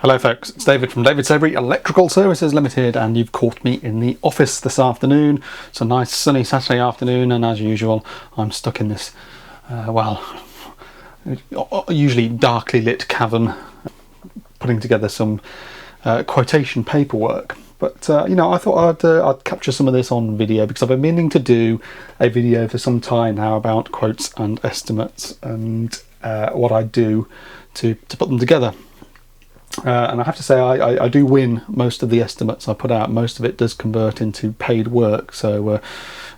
Hello folks, it's David from David Savery Electrical Services Limited, and you've caught me in the office this afternoon. It's a nice sunny Saturday afternoon, and as usual I'm stuck in this usually darkly lit cavern putting together some quotation paperwork. But I thought I'd capture some of this on video, because I've been meaning to do a video for some time now about quotes and estimates and what I do to put them together. And I have to say I do win most of the estimates I put out. Most of it does convert into paid work, so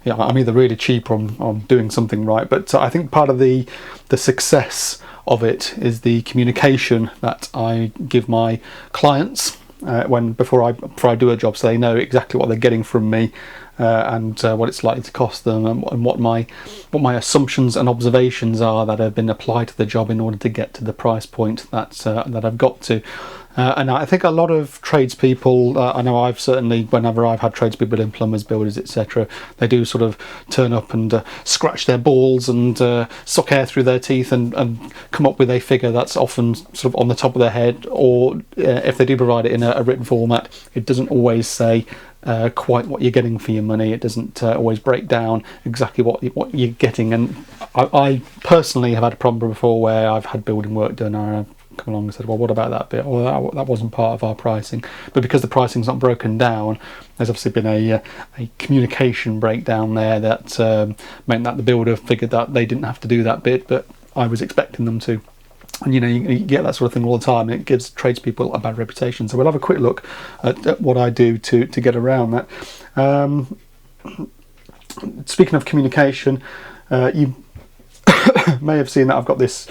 I'm either really cheap or I'm doing something right. But I think part of the success of it is the communication that I give my clients before I do a job, so they know exactly what they're getting from me, and what it's likely to cost them, and what my assumptions and observations are that have been applied to the job in order to get to the price point that I've got to. And I think a lot of tradespeople, I know I've certainly, whenever I've had tradespeople in, plumbers, builders, etc., they do sort of turn up and scratch their balls and suck air through their teeth and come up with a figure that's often sort of on the top of their head, or if they do provide it in a written format, it doesn't always say quite what you're getting for your money. It doesn't always break down exactly what you're getting. And I personally have had a problem before where I've had building work done and I've come along and said, well, what about that bit? Or that wasn't part of our pricing. But because the pricing's not broken down, there's obviously been a communication breakdown there that meant that the builder figured that they didn't have to do that bit, but I was expecting them to. And you get that sort of thing all the time, and it gives tradespeople a bad reputation. So we'll have a quick look at what I do to get around that. Speaking of communication, you may have seen that I've got this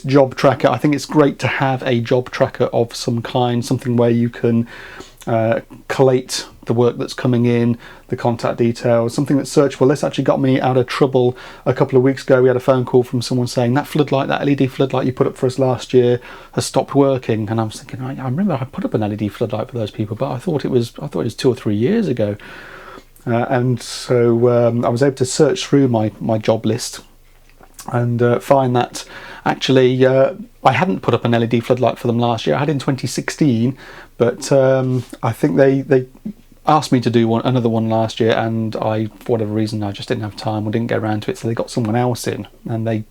job tracker. I think it's great to have a job tracker of some kind, something where you can collate the work that's coming in, the contact details, something that's searchable. This actually got me out of trouble a couple of weeks ago. We had a phone call from someone saying that LED floodlight you put up for us last year has stopped working, and I was thinking, I remember I put up an LED floodlight for those people, but I thought it was 2 or 3 years ago. And so I was able to search through my job list and find that actually I hadn't put up an LED floodlight for them last year. I had in 2016, but I think they asked me to do another one last year, and for whatever reason I just didn't have time or didn't get around to it, so they got someone else in, and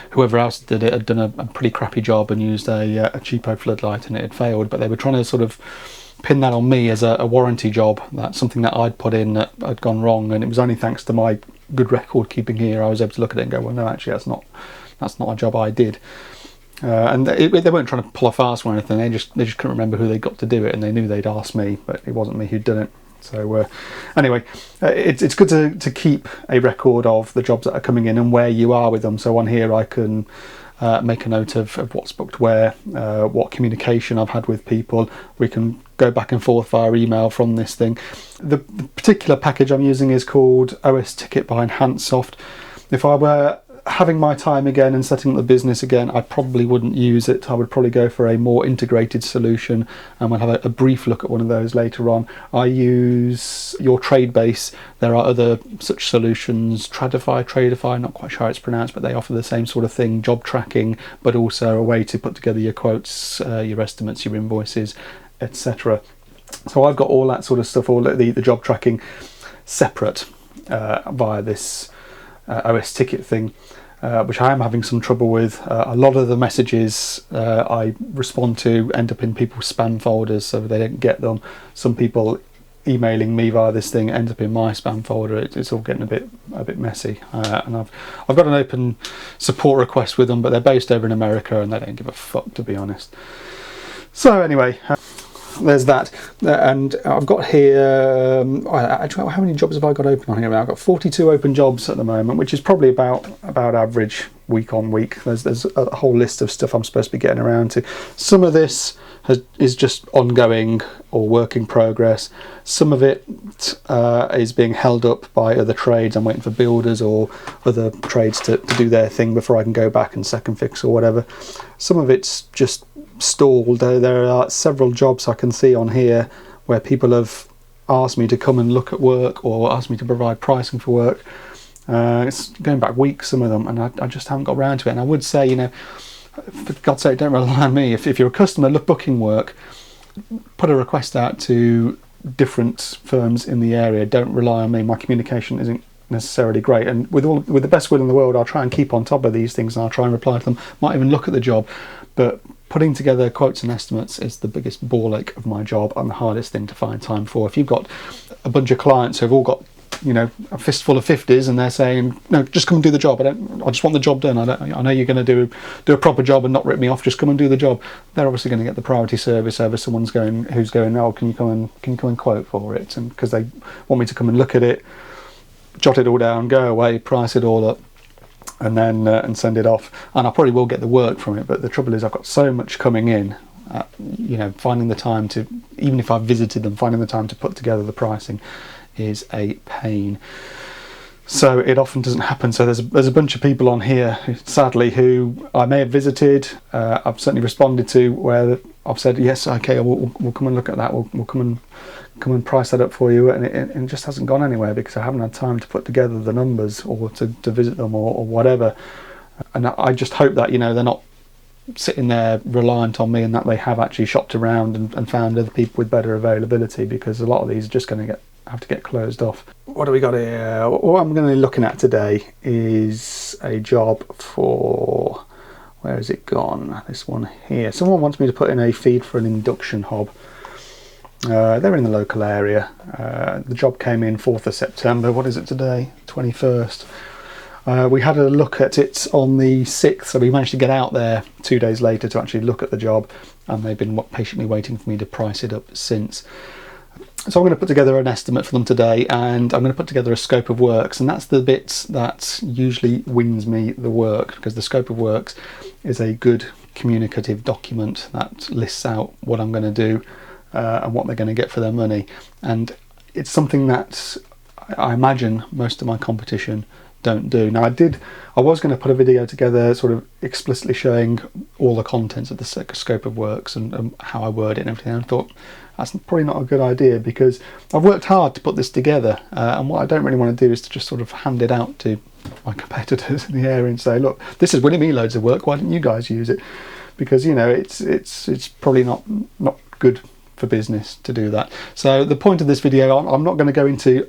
whoever else did it had done a pretty crappy job and used a cheapo floodlight, and it had failed. But they were trying to sort of pin that on me as a warranty job, that's something that I'd put in that had gone wrong, and it was only thanks to my good record keeping here I was able to look at it and go, well, no, actually that's not a job I did. And they weren't trying to pull a fast or anything. They just couldn't remember who they got to do it, and they knew they'd asked me, but it wasn't me who'd done it. So anyway, it's good to keep a record of the jobs that are coming in and where you are with them. So on here I can make a note of what's booked where, what communication I've had with people. We can go back and forth via email from this thing. The particular package I'm using is called OS Ticket by Enhancedsoft. If I were having my time again and setting up the business again, I probably wouldn't use it. I would probably go for a more integrated solution, and we'll have a brief look at one of those later on. I use Your Tradebase. There are other such solutions, Tradify, not quite sure how it's pronounced, but they offer the same sort of thing, job tracking, but also a way to put together your quotes, your estimates, your invoices, etc. So I've got all that sort of stuff, all the job tracking separate via this OS Ticket thing, which I am having some trouble with. A lot of the messages I respond to end up in people's spam folders, so they don't get them. Some people emailing me via this thing end up in my spam folder. It's all getting a bit messy, and I've got an open support request with them, but they're based over in America and they don't give a fuck, to be honest. So anyway, there's that. And I've got here, actually, how many jobs have I got open on here? I've got 42 open jobs at the moment, which is probably about average week on week. There's a whole list of stuff I'm supposed to be getting around to. Some of this is just ongoing or work in progress. Some of it is being held up by other trades. I'm waiting for builders or other trades to do their thing before I can go back and second fix or whatever. Some of it's just stalled. There are several jobs I can see on here where people have asked me to come and look at work or asked me to provide pricing for work. It's going back weeks, some of them, and I just haven't got around to it. And I would say, for God's sake, don't rely on me. If you're a customer booking work, put a request out to different firms in the area. Don't rely on me. My communication isn't necessarily great, and with the best will in the world, I'll try and keep on top of these things, and I'll try and reply to them. Might even look at the job, but putting together quotes and estimates is the biggest ball ache of my job and the hardest thing to find time for. If you've got a bunch of clients who've all got, you know, a fistful of 50s, and they're saying, no, just come and do the job. I just want the job done. I know you're going to do a proper job and not rip me off. Just come and do the job. They're obviously going to get the priority service over someone's who's going, oh, can you come and quote for it? And because they want me to come and look at it, jot it all down, go away, price it all up, and then and send it off. And I probably will get the work from it, but the trouble is I've got so much coming in. You know, finding the time to, even if I've visited them, finding the time to put together the pricing is a pain. So it often doesn't happen. So there's a bunch of people on here, sadly, who I may have visited. I've certainly responded to where I've said yes, okay, we'll come and look at that. We'll come and price that up for you, and it just hasn't gone anywhere because I haven't had time to put together the numbers or to visit them or whatever. And I just hope that, you know, they're not sitting there reliant on me, and that they have actually shopped around and found other people with better availability, because a lot of these are just going to have to get closed off. What do we got here? What I'm going to be looking at today is a job for, where has it gone? This one here. Someone wants me to put in a feed for an induction hob. They're in the local area. The job came in 4th of September. What is it today? 21st. We had a look at it on the 6th, so we managed to get out there 2 days later to actually look at the job, and they've been patiently waiting for me to price it up since. So I'm going to put together an estimate for them today, and I'm going to put together a scope of works, and that's the bit that usually wins me the work, because the scope of works is a good communicative document that lists out what I'm going to do and what they're going to get for their money. And it's something that I imagine most of my competition don't do. Now I was going to put a video together sort of explicitly showing all the contents of the scope of works and how I word it and everything, and I thought that's probably not a good idea, because I've worked hard to put this together, and what I don't really want to do is to just sort of hand it out to my competitors in the area and say, look, this is winning me loads of work, why don't you guys use it? Because, you know, it's probably not good for business to do that. So the point of this video, I'm not going to go into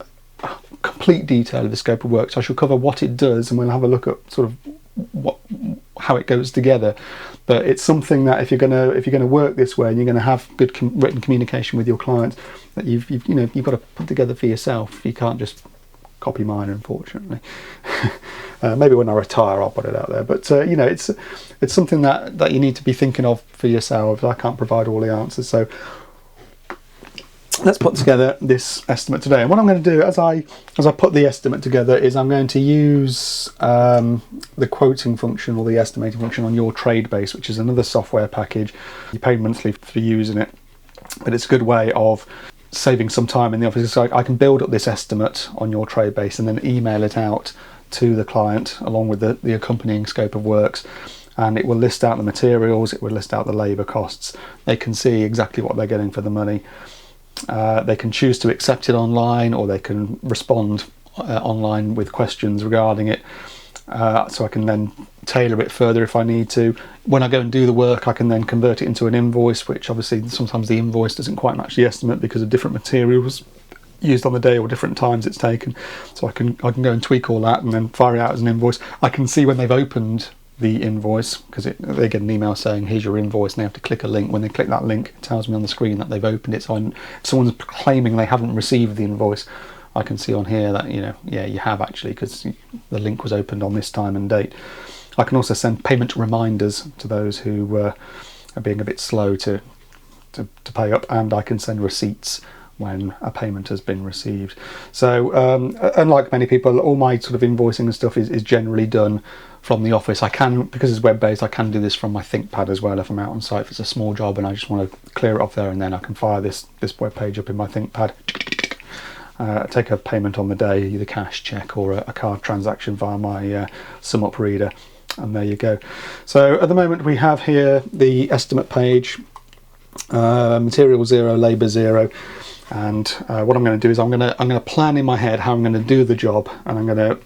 complete detail of the scope of works. I shall cover what it does, and we'll have a look at sort of how it goes together. But it's something that if you're going to work this way, and you're going to have good written communication with your clients, that you've got to put together for yourself. You can't just copy mine, unfortunately. Maybe when I retire I'll put it out there, but you know, it's something that you need to be thinking of for yourselves. I can't provide all the answers, so let's put together this estimate today. And what I'm going to do as I put the estimate together is I'm going to use the quoting function, or the estimating function, on your Tradebase, which is another software package. You pay monthly for using it, but it's a good way of saving some time in the office. So I can build up this estimate on your Tradebase and then email it out to the client along with the accompanying scope of works, and it will list out the materials, it will list out the labour costs. They can see exactly what they're getting for the money. They can choose to accept it online, or they can respond online with questions regarding it. So I can then tailor it further if I need to. When I go and do the work, I can then convert it into an invoice, which obviously sometimes the invoice doesn't quite match the estimate because of different materials used on the day or different times it's taken. So I can go and tweak all that and then fire it out as an invoice. I can see when they've opened the invoice, because they get an email saying here's your invoice, and they have to click a link. When they click that link, it tells me on the screen that they've opened it. So if someone's claiming they haven't received the invoice, I can see on here that, you know, yeah, you have actually, because the link was opened on this time and date. I can also send payment reminders to those who are being a bit slow to pay up, and I can send receipts when a payment has been received. So unlike many people, all my sort of invoicing and stuff is generally done from the office. I can, because it's web-based, I can do this from my ThinkPad as well if I'm out on site. If it's a small job and I just want to clear it off there, and then I can fire this web page up in my ThinkPad, take a payment on the day, either cash, check, or a card transaction via my SumUp reader, and there you go. So at the moment we have here the estimate page, material 0, labour 0, and what I'm going to do is I'm going to plan in my head how I'm going to do the job, and I'm going to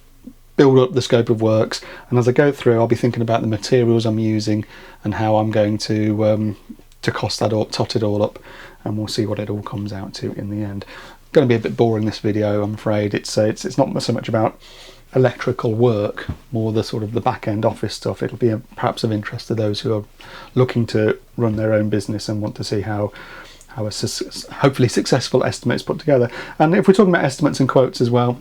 build up the scope of works, and as I go through I'll be thinking about the materials I'm using and how I'm going to cost that up, tot it all up, and we'll see what it all comes out to in the end. Going to be a bit boring this video, I'm afraid. It's not so much about electrical work, more the sort of the back end office stuff. It'll be perhaps of interest to those who are looking to run their own business and want to see how a hopefully successful estimate is put together. And if we're talking about estimates and quotes as well,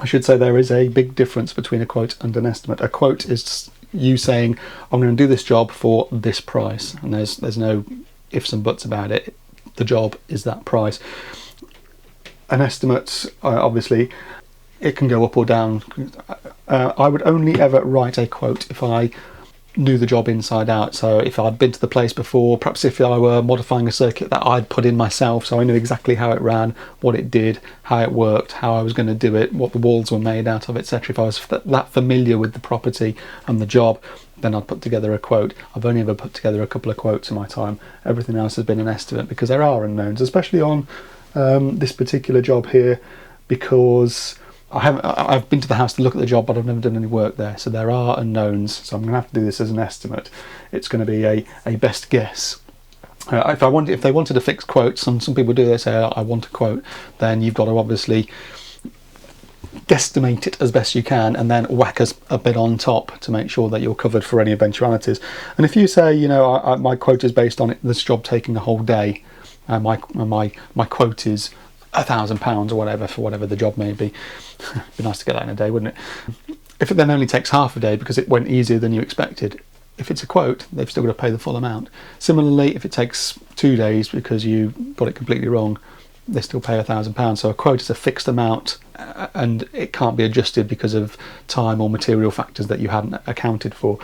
I should say there is a big difference between a quote and an estimate. A quote is you saying, I'm going to do this job for this price, and there's no ifs and buts about it. The job is that price. An estimate, obviously, it can go up or down. I would only ever write a quote if I knew the job inside out. So if I'd been to the place before, perhaps if I were modifying a circuit that I'd put in myself, so I knew exactly how it ran, what it did, how it worked, how I was going to do it, what the walls were made out of, etc. If I was that familiar with the property and the job, then I'd put together a quote. I've only ever put together a couple of quotes in my time. Everything else has been an estimate, because there are unknowns, especially on this particular job here, because I've been to the house to look at the job, but I've never done any work there, so there are unknowns. So I'm going to have to do this as an estimate. It's going to be a best guess. If they wanted a fixed quote, some people do, they say I want a quote, then you've got to obviously guesstimate it as best you can, and then whack a bit on top to make sure that you're covered for any eventualities. And if you say, you know, my quote is based on this job taking a whole day, my quote is £1,000 or whatever for whatever the job may be. It'd be nice to get that in a day, wouldn't it? If it then only takes half a day because it went easier than you expected, if it's a quote, they've still got to pay the full amount. Similarly, if it takes 2 days because you got it completely wrong, they still pay £1,000. So a quote is a fixed amount, and it can't be adjusted because of time or material factors that you hadn't accounted for.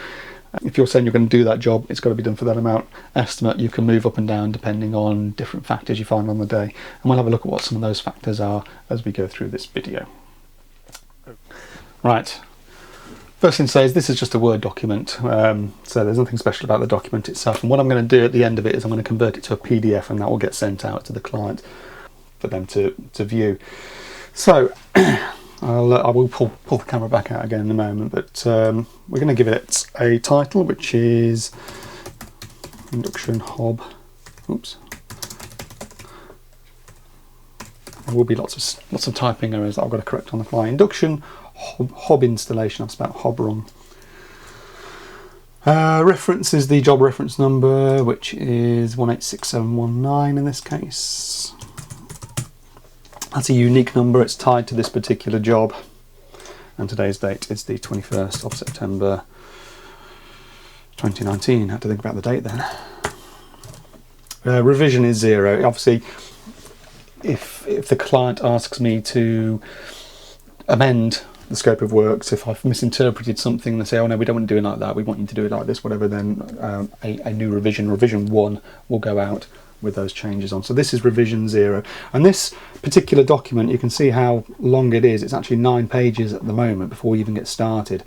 If you're saying you're going to do that job, it's got to be done for that amount. Estimate, you can move up and down depending on different factors you find on the day. And we'll have a look at what some of those factors are as we go through this video. Right. First thing to say is this is just a Word document, so there's nothing special about the document itself. And what I'm going to do at the end of it is I'm going to convert it to a PDF, and that will get sent out to the client for them to view. So I will pull the camera back out again in a moment, but we're going to give it a title, which is Induction Hob. Oops. There will be lots of typing errors that I've got to correct on the fly. Induction Hob installation. I've spelled hob wrong. Reference is the job reference number, which is 186719 in this case. That's a unique number, it's tied to this particular job, and today's date is the 21st of September 2019. I had to think about the date then. Revision is 0. Obviously, if the client asks me to amend the scope of works, if I've misinterpreted something, they say, oh no, we don't want to do it like that, we want you to do it like this, whatever, then a new revision 1 will go out with those changes on. So this is revision 0, and this particular document, you can see how long it is. It's actually 9 pages at the moment before we even get started.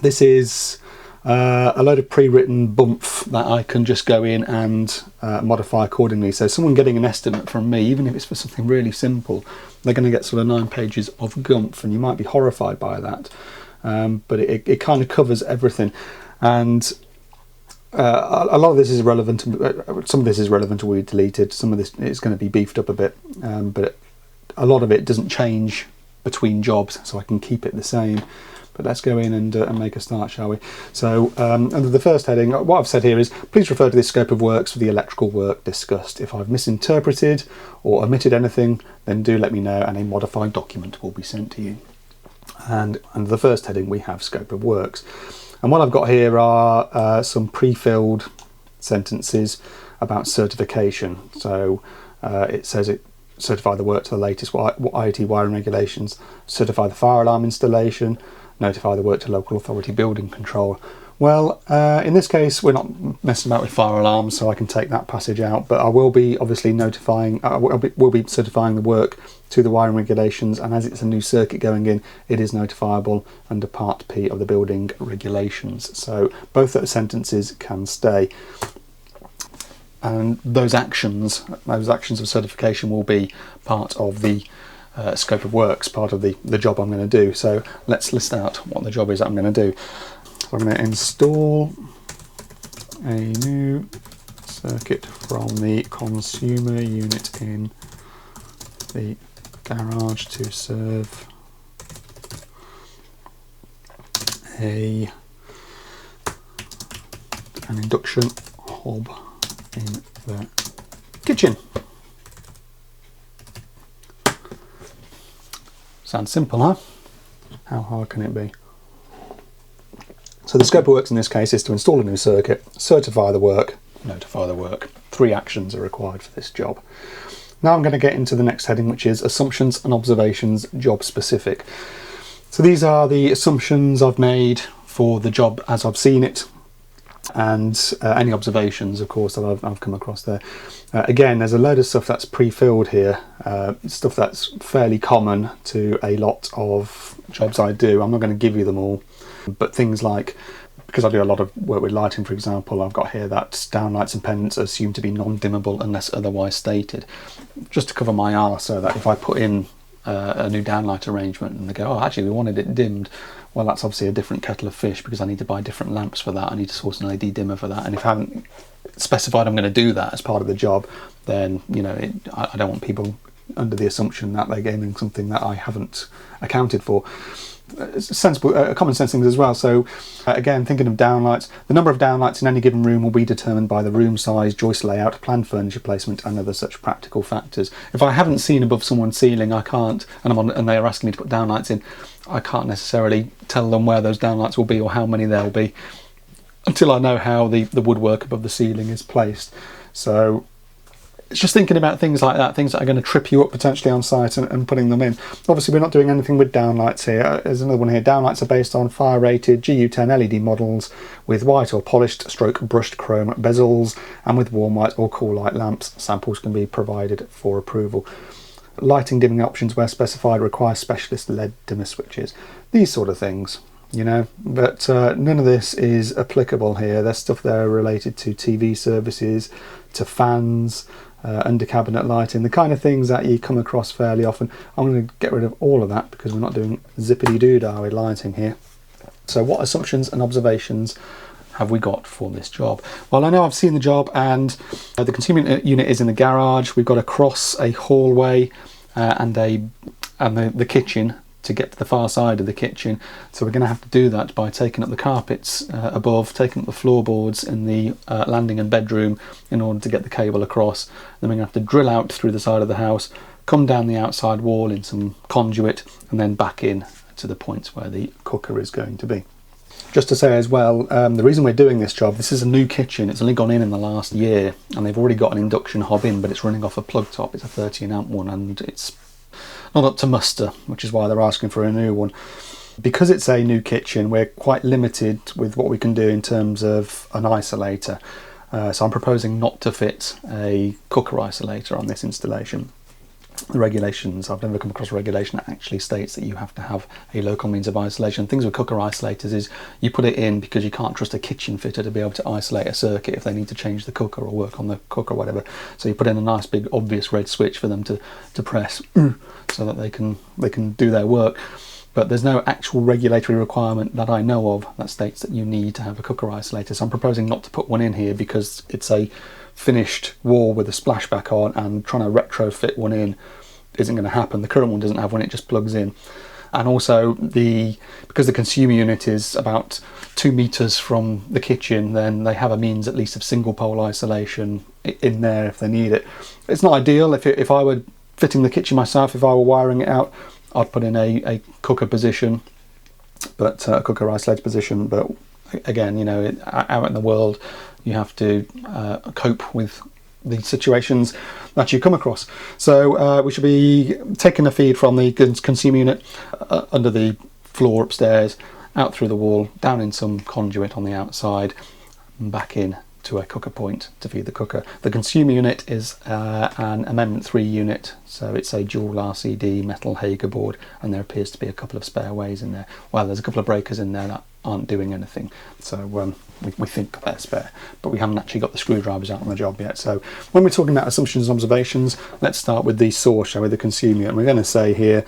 This is a load of pre-written bump that I can just go in and modify accordingly. So someone getting an estimate from me, even if it's for something really simple, they're going to get sort of 9 pages of gumph, and you might be horrified by that, but it kind of covers everything. And a lot of this is relevant. Some of this is relevant to be deleted. Some of this is going to be beefed up a bit, but a lot of it doesn't change between jobs, so I can keep it the same. But let's go in and make a start, shall we? So under the first heading, what I've said here is, please refer to this scope of works for the electrical work discussed. If I've misinterpreted or omitted anything, then do let me know, and a modified document will be sent to you. And under the first heading, we have scope of works. And what I've got here are some pre-filled sentences about certification. So it says it certify the work to the latest IoT wiring regulations, certify the fire alarm installation, notify the work to local authority building control. Well, in this case, we're not messing about with fire alarms, so I can take that passage out, but I will be obviously notifying, we'll be certifying the work to the wiring regulations, and as it's a new circuit going in, it is notifiable under Part P of the building regulations. So both those sentences can stay. And those actions of certification will be part of the scope of works, part of the job I'm going to do. So let's list out what the job is that I'm going to do. So I'm going to install a new circuit from the consumer unit in the garage to serve an induction hob in the kitchen. Sounds simple, huh? How hard can it be? So the scope of works in this case is to install a new circuit, certify the work, notify the work. 3 actions are required for this job. Now I'm going to get into the next heading, which is assumptions and observations, job specific. So these are the assumptions I've made for the job as I've seen it, and any observations, of course, that I've come across there. Again, there's a load of stuff that's pre-filled here, stuff that's fairly common to a lot of jobs I do. I'm not going to give you them all, but things like, because I do a lot of work with lighting, for example, I've got here that downlights and pendants are assumed to be non-dimmable unless otherwise stated, just to cover my arse, so that if I put in a new downlight arrangement and they go, oh, actually we wanted it dimmed, well, that's obviously a different kettle of fish, because I need to buy different lamps for that, I need to source an LED dimmer for that, and if I haven't specified I'm going to do that as part of the job, then, you know, I don't want people under the assumption that they're gaining something that I haven't accounted for. Sensible, common sense things as well. So again, thinking of downlights, the number of downlights in any given room will be determined by the room size, joist layout, planned furniture placement, and other such practical factors. If I haven't seen above someone's ceiling, I can't, and they are asking me to put downlights in, I can't necessarily tell them where those downlights will be or how many there will be until I know how the woodwork above the ceiling is placed. So it's just thinking about things like that, things that are going to trip you up potentially on site, and putting them in. Obviously, we're not doing anything with downlights here. There's another one here. Downlights are based on fire-rated GU10 LED models with white or polished stroke brushed chrome bezels and with warm white or cool light lamps. Samples can be provided for approval. Lighting dimming options where specified require specialist LED dimmer switches. These sort of things, you know, but none of this is applicable here. There's stuff there related to TV services, to fans, under cabinet lighting, the kind of things that you come across fairly often. I'm going to get rid of all of that because we're not doing zippity-doo-dah with lighting here. So what assumptions and observations have we got for this job? Well, I know I've seen the job, and the consumer unit is in the garage. We've got to cross a hallway and the kitchen to get to the far side of the kitchen, so we're going to have to do that by taking up the carpets above, taking up the floorboards in the landing and bedroom in order to get the cable across. Then we're going to have to drill out through the side of the house, come down the outside wall in some conduit, and then back in to the points where the cooker is going to be. Just to say as well, the reason we're doing this job, this is a new kitchen, it's only gone in the last year, and they've already got an induction hob in, but it's running off a plug top. It's a 13 amp one, and it's not up to muster, which is why they're asking for a new one. Because it's a new kitchen, we're quite limited with what we can do in terms of an isolator. So I'm proposing not to fit a cooker isolator on this installation. The regulations, I've never come across a regulation that actually states that you have to have a local means of isolation. Things with cooker isolators is you put it in because you can't trust a kitchen fitter to be able to isolate a circuit if they need to change the cooker or work on the cooker or whatever. So you put in a nice big obvious red switch for them to press so that they can do their work. But there's no actual regulatory requirement that I know of that states that you need to have a cooker isolator. So I'm proposing not to put one in here because it's a finished wall with a splashback on, and trying to retrofit one in isn't going to happen. The current one doesn't have one, it just plugs in. And also, because the consumer unit is about 2 meters from the kitchen, then they have a means at least of single pole isolation in there if they need it. It's not ideal. If I were fitting the kitchen myself, if I were wiring it out, I'd put in a cooker position, but a cooker isolated position. But again, you know, out in the world, you have to cope with the situations that you come across. So we should be taking a feed from the consumer unit under the floor upstairs, out through the wall, down in some conduit on the outside, and back in to a cooker point to feed the cooker. The consumer unit is an Amendment 3 unit, so it's a dual RCD metal Hager board, and there appears to be a couple of spare ways in there. Well, there's a couple of breakers in there that aren't doing anything, so we think they're spare, but we haven't actually got the screwdrivers out on the job yet. So when we're talking about assumptions and observations, let's start with the source, shall we, the consumer unit. And we're going to say here,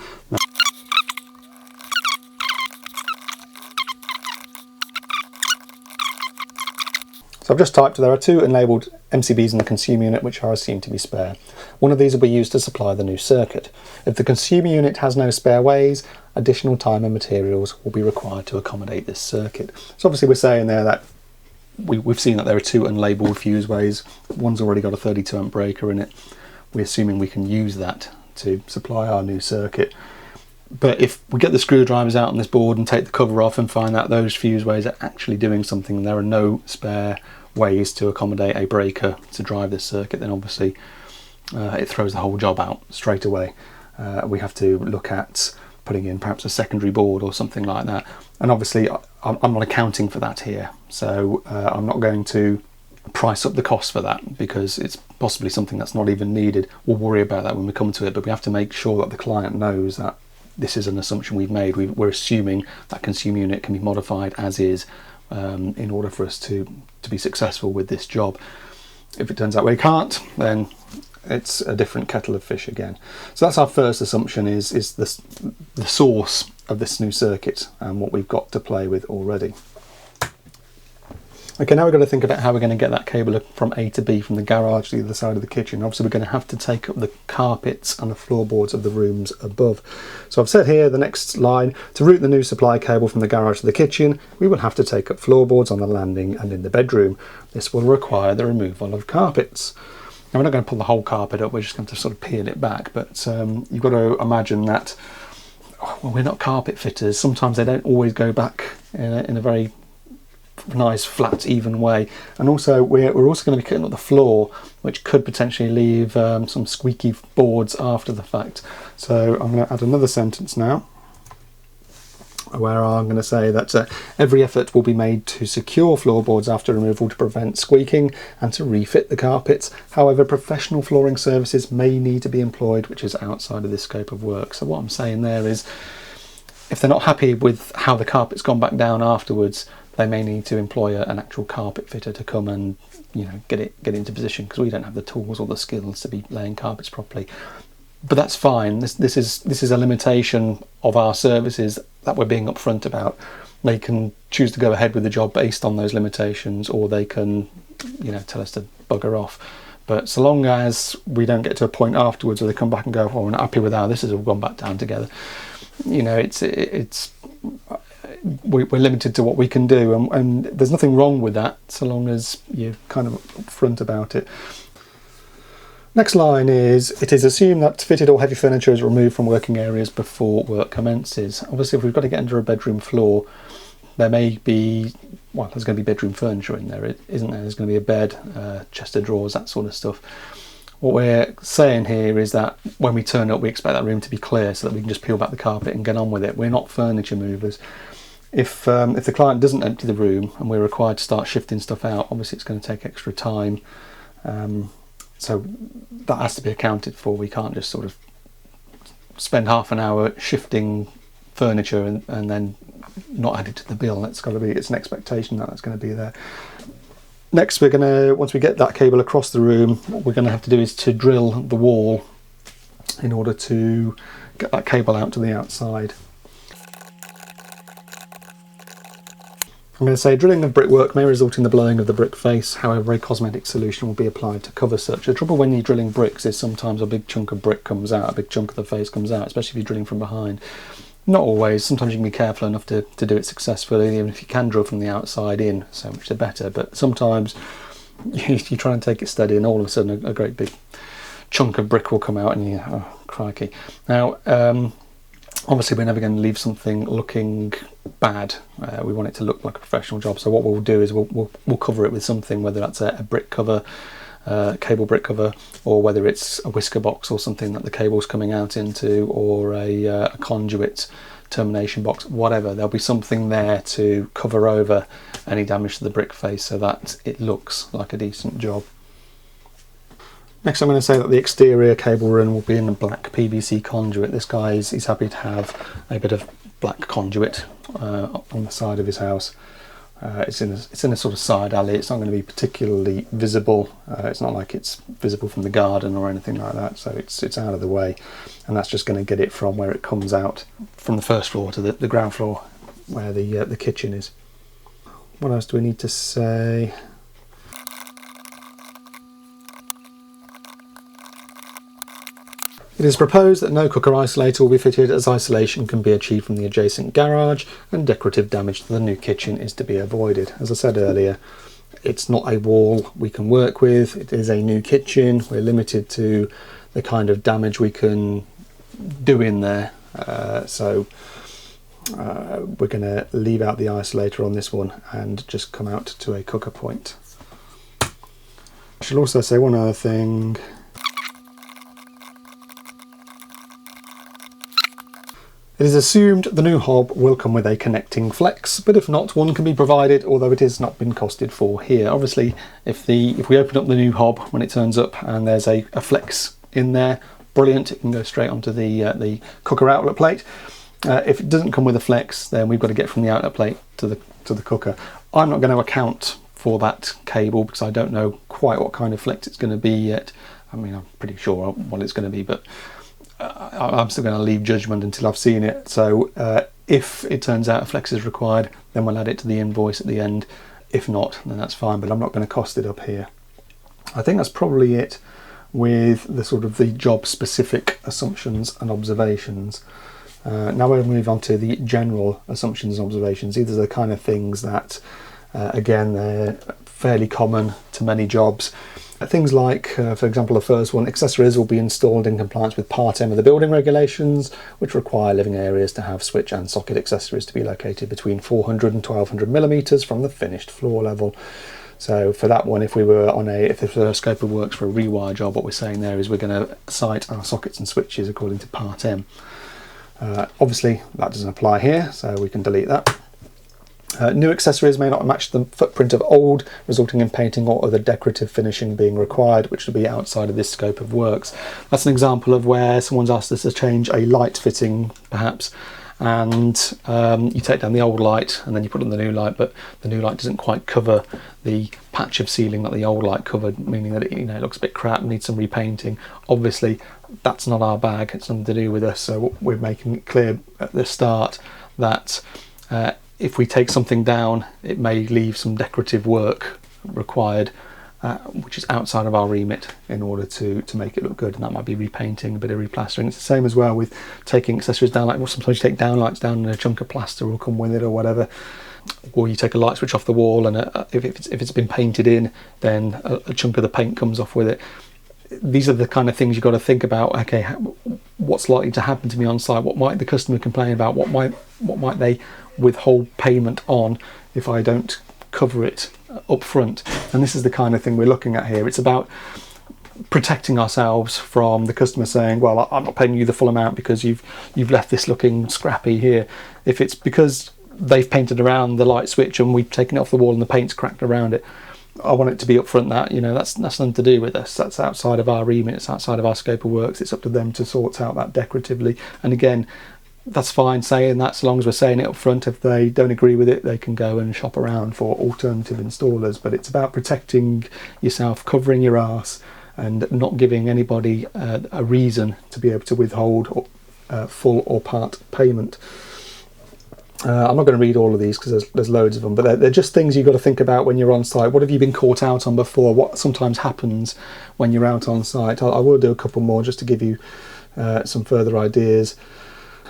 so I've just typed, there are 2 unlabelled MCBs in the consumer unit which are assumed to be spare. One of these will be used to supply the new circuit. If the consumer unit has no spare ways, additional time and materials will be required to accommodate this circuit. So obviously we're saying there that we've seen that there are 2 unlabelled fuse ways. One's already got a 32 amp breaker in it. We're assuming we can use that to supply our new circuit. But if we get the screwdrivers out on this board and take the cover off and find that those fuse ways are actually doing something and there are no spare ways to accommodate a breaker to drive this circuit, then obviously it throws the whole job out straight away. We have to look at putting in perhaps a secondary board or something like that. And obviously I'm not accounting for that here, so I'm not going to price up the cost for that because it's possibly something that's not even needed. We'll worry about that when we come to it, but we have to make sure that the client knows that this is an assumption we've made. We're assuming that consumer unit can be modified as is in order for us to be successful with this job. If it turns out we can't, then it's a different kettle of fish again. So that's our first assumption, is the source of this new circuit and what we've got to play with already. Okay, now we've got to think about how we're going to get that cable from A to B from the garage to the other side of the kitchen. Obviously we're going to have to take up the carpets and the floorboards of the rooms above. So I've said here, the next line, to route the new supply cable from the garage to the kitchen, we will have to take up floorboards on the landing and in the bedroom. This will require the removal of carpets. Now we're not going to pull the whole carpet up, we're just going to sort of peel it back, but you've got to imagine that, well, we're not carpet fitters, sometimes they don't always go back in a very nice flat even way, and also we're also going to be cutting up the floor, which could potentially leave some squeaky boards after the fact. So I'm going to add another sentence now where I'm going to say that every effort will be made to secure floorboards after removal to prevent squeaking and to refit the carpets. However, professional flooring services may need to be employed which is outside of this scope of work. So what I'm saying there is, if they're not happy with how the carpet's gone back down afterwards, they may need to employ an actual carpet fitter to come and, you know, get it into position, because we don't have the tools or the skills to be laying carpets properly. But that's fine. This is a limitation of our services that we're being upfront about. They can choose to go ahead with the job based on those limitations, or they can, you know, tell us to bugger off. But so long as we don't get to a point afterwards where they come back and go, "Oh, we're not happy with how this has all gone back down together," you know, we're limited to what we can do, and there's nothing wrong with that so long as you're kind of upfront about it. Next line is, it is assumed that fitted or heavy furniture is removed from working areas before work commences. Obviously, if we've got to get under a bedroom floor, there may be, well, there's going to be bedroom furniture in there, isn't there? There's going to be a bed, chest of drawers, that sort of stuff. What we're saying here is that when we turn up, we expect that room to be clear so that we can just peel back the carpet and get on with it. We're not furniture movers. If the client doesn't empty the room and we're required to start shifting stuff out, obviously it's going to take extra time. So that has to be accounted for. We can't just sort of spend half an hour shifting furniture and then not add it to the bill. It's an expectation that that's going to be there. Next, we're going to, once we get that cable across the room, what we're going to have to do is to drill the wall in order to get that cable out to the outside. I'm going to say drilling of brickwork may result in the blowing of the brick face. However, a cosmetic solution will be applied to cover such. The trouble when you're drilling bricks is sometimes a big chunk of brick comes out, a big chunk of the face comes out, especially if you're drilling from behind. Not always. Sometimes you can be careful enough to do it successfully, even if you can drill from the outside in, so much the better. But sometimes you try and take it steady and all of a sudden a great big chunk of brick will come out and you, oh, crikey. Now, obviously we're never going to leave something looking bad. We want it to look like a professional job. So what we'll do is we'll cover it with something, whether that's a brick cover, cable brick cover, or whether it's a whisker box or something that the cable's coming out into, or a conduit termination box, whatever. There'll be something there to cover over any damage to the brick face so that it looks like a decent job. Next, I'm going to say that the exterior cable run will be in a black PVC conduit. This guy he's happy to have a bit of black conduit on the side of his house. It's in a sort of side alley. It's not going to be particularly visible. It's not like it's visible from the garden or anything like that. So it's out of the way, and that's just going to get it from where it comes out from the first floor to the ground floor where the kitchen is. What else do we need to say? It is proposed that no cooker isolator will be fitted, as isolation can be achieved from the adjacent garage and decorative damage to the new kitchen is to be avoided. As I said earlier, it's not a wall we can work with. It is a new kitchen. We're limited to the kind of damage we can do in there. So we're going to leave out the isolator on this one and just come out to a cooker point. I should also say one other thing. It is assumed the new hob will come with a connecting flex, but if not, one can be provided, although it has not been costed for here. Obviously, if we open up the new hob when it turns up and there's a flex in there, brilliant, it can go straight onto the cooker outlet plate. If it doesn't come with a flex, then we've got to get from the outlet plate to the cooker. I'm not going to account for that cable because I don't know quite what kind of flex it's going to be yet. I mean, I'm pretty sure what it's going to be, but I'm still going to leave judgment until I've seen it. So if it turns out a flex is required, then we'll add it to the invoice at the end. If not, then that's fine, but I'm not going to cost it up here. I think that's probably it with the sort of the job specific assumptions and observations. Now we'll move on to the general assumptions and observations. These are the kind of things that again, they're fairly common to many jobs. Things like, for example, the first one, accessories will be installed in compliance with Part M of the building regulations, which require living areas to have switch and socket accessories to be located between 400 and 1200 millimeters from the finished floor level. So for that one, if this were a scope of works for a rewire job, what we're saying there is we're going to site our sockets and switches according to Part M. Obviously, that doesn't apply here, so we can delete that. New accessories may not match the footprint of old, resulting in painting or other decorative finishing being required, which would be outside of this scope of works. That's an example of where someone's asked us to change a light fitting, perhaps, and you take down the old light and then you put on the new light, but the new light doesn't quite cover the patch of ceiling that the old light covered, meaning that it looks a bit crap, needs some repainting. Obviously, that's not our bag, it's nothing to do with us, so we're making it clear at the start that if we take something down, it may leave some decorative work required, which is outside of our remit in order to make it look good, and that might be repainting, a bit of replastering. It's the same as well with taking accessories down, like sometimes you take down lights down and a chunk of plaster will come with it or whatever, or you take a light switch off the wall and if it's been painted in, then a chunk of the paint comes off with it. These are the kind of things you've got to think about. Okay, what's likely to happen to me on site? What might the customer complain about? What might they withhold payment on if I don't cover it up front? And this is the kind of thing we're looking at here. It's about protecting ourselves from the customer saying, well, I'm not paying you the full amount because you've left this looking scrappy here. If it's because they've painted around the light switch and we've taken it off the wall and the paint's cracked around it, I want it to be upfront that that's nothing to do with us. That's outside of our remit. It's outside of our scope of works. It's up to them to sort out that decoratively. And again, that's fine saying that, so long as we're saying it up front. If they don't agree with it, they can go and shop around for alternative installers. But it's about protecting yourself, covering your arse, and not giving anybody a reason to be able to withhold full or part payment. I'm not going to read all of these because there's loads of them, but they're just things you've got to think about when you're on site. What have you been caught out on before? What sometimes happens when you're out on site? I will do a couple more just to give you some further ideas.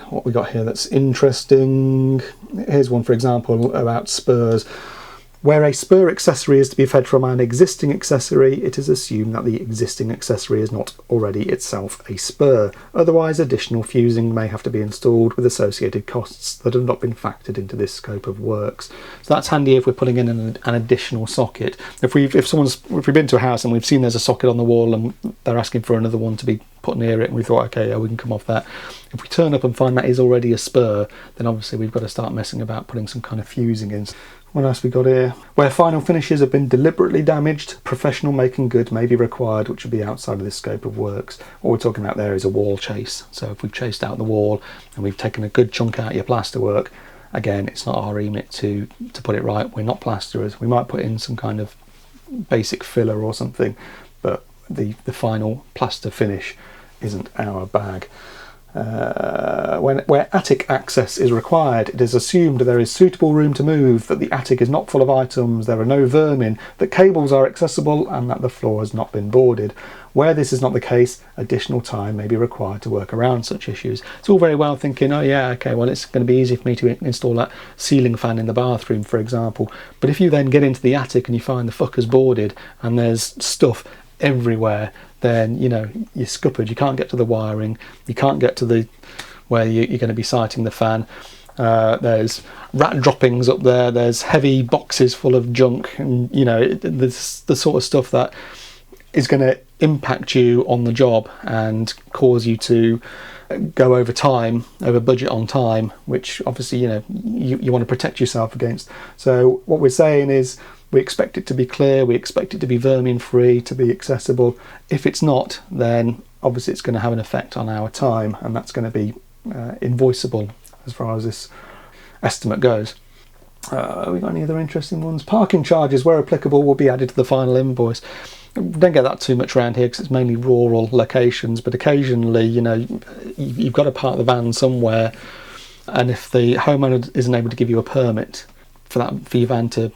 What we got here that's interesting. Here's one, for example, about spurs. Where a spur accessory is to be fed from an existing accessory, it is assumed that the existing accessory is not already itself a spur. Otherwise, additional fusing may have to be installed with associated costs that have not been factored into this scope of works. So that's handy if we're putting in an additional socket. If we've been to a house and we've seen there's a socket on the wall and they're asking for another one to be put near it, and we thought, okay, yeah, we can come off that. If we turn up and find that is already a spur, then obviously we've got to start messing about putting some kind of fusing in. What else we got here? Where final finishes have been deliberately damaged, professional making good may be required, which would be outside of this scope of works. What we're talking about there is a wall chase. So if we've chased out the wall and we've taken a good chunk out of your plasterwork again, it's not our remit to put it right. We're not plasterers. We might put in some kind of basic filler or something, but the final plaster finish isn't our bag. Where attic access is required, it is assumed there is suitable room to move, that the attic is not full of items, there are no vermin, that cables are accessible, and that the floor has not been boarded. Where this is not the case, additional time may be required to work around such issues. It's all very well thinking, oh yeah, okay, well it's going to be easy for me to install that ceiling fan in the bathroom, for example. But if you then get into the attic and you find the fucker's boarded and there's stuff everywhere, then you're scuppered. You can't get to the wiring, you can't get to the where you're going to be siting the fan. There's rat droppings up there, there's heavy boxes full of junk, and there's the sort of stuff that is going to impact you on the job and cause you to go over budget on time, which obviously you want to protect yourself against. So what we're saying is, we expect it to be clear, we expect it to be vermin free, to be accessible. If it's not, then obviously it's going to have an effect on our time, and that's going to be invoiceable as far as this estimate goes. We got any other interesting ones? Parking charges, where applicable, will be added to the final invoice. Don't get that too much around here because it's mainly rural locations, but occasionally you've got to park the van somewhere, and if the homeowner isn't able to give you a permit for your van to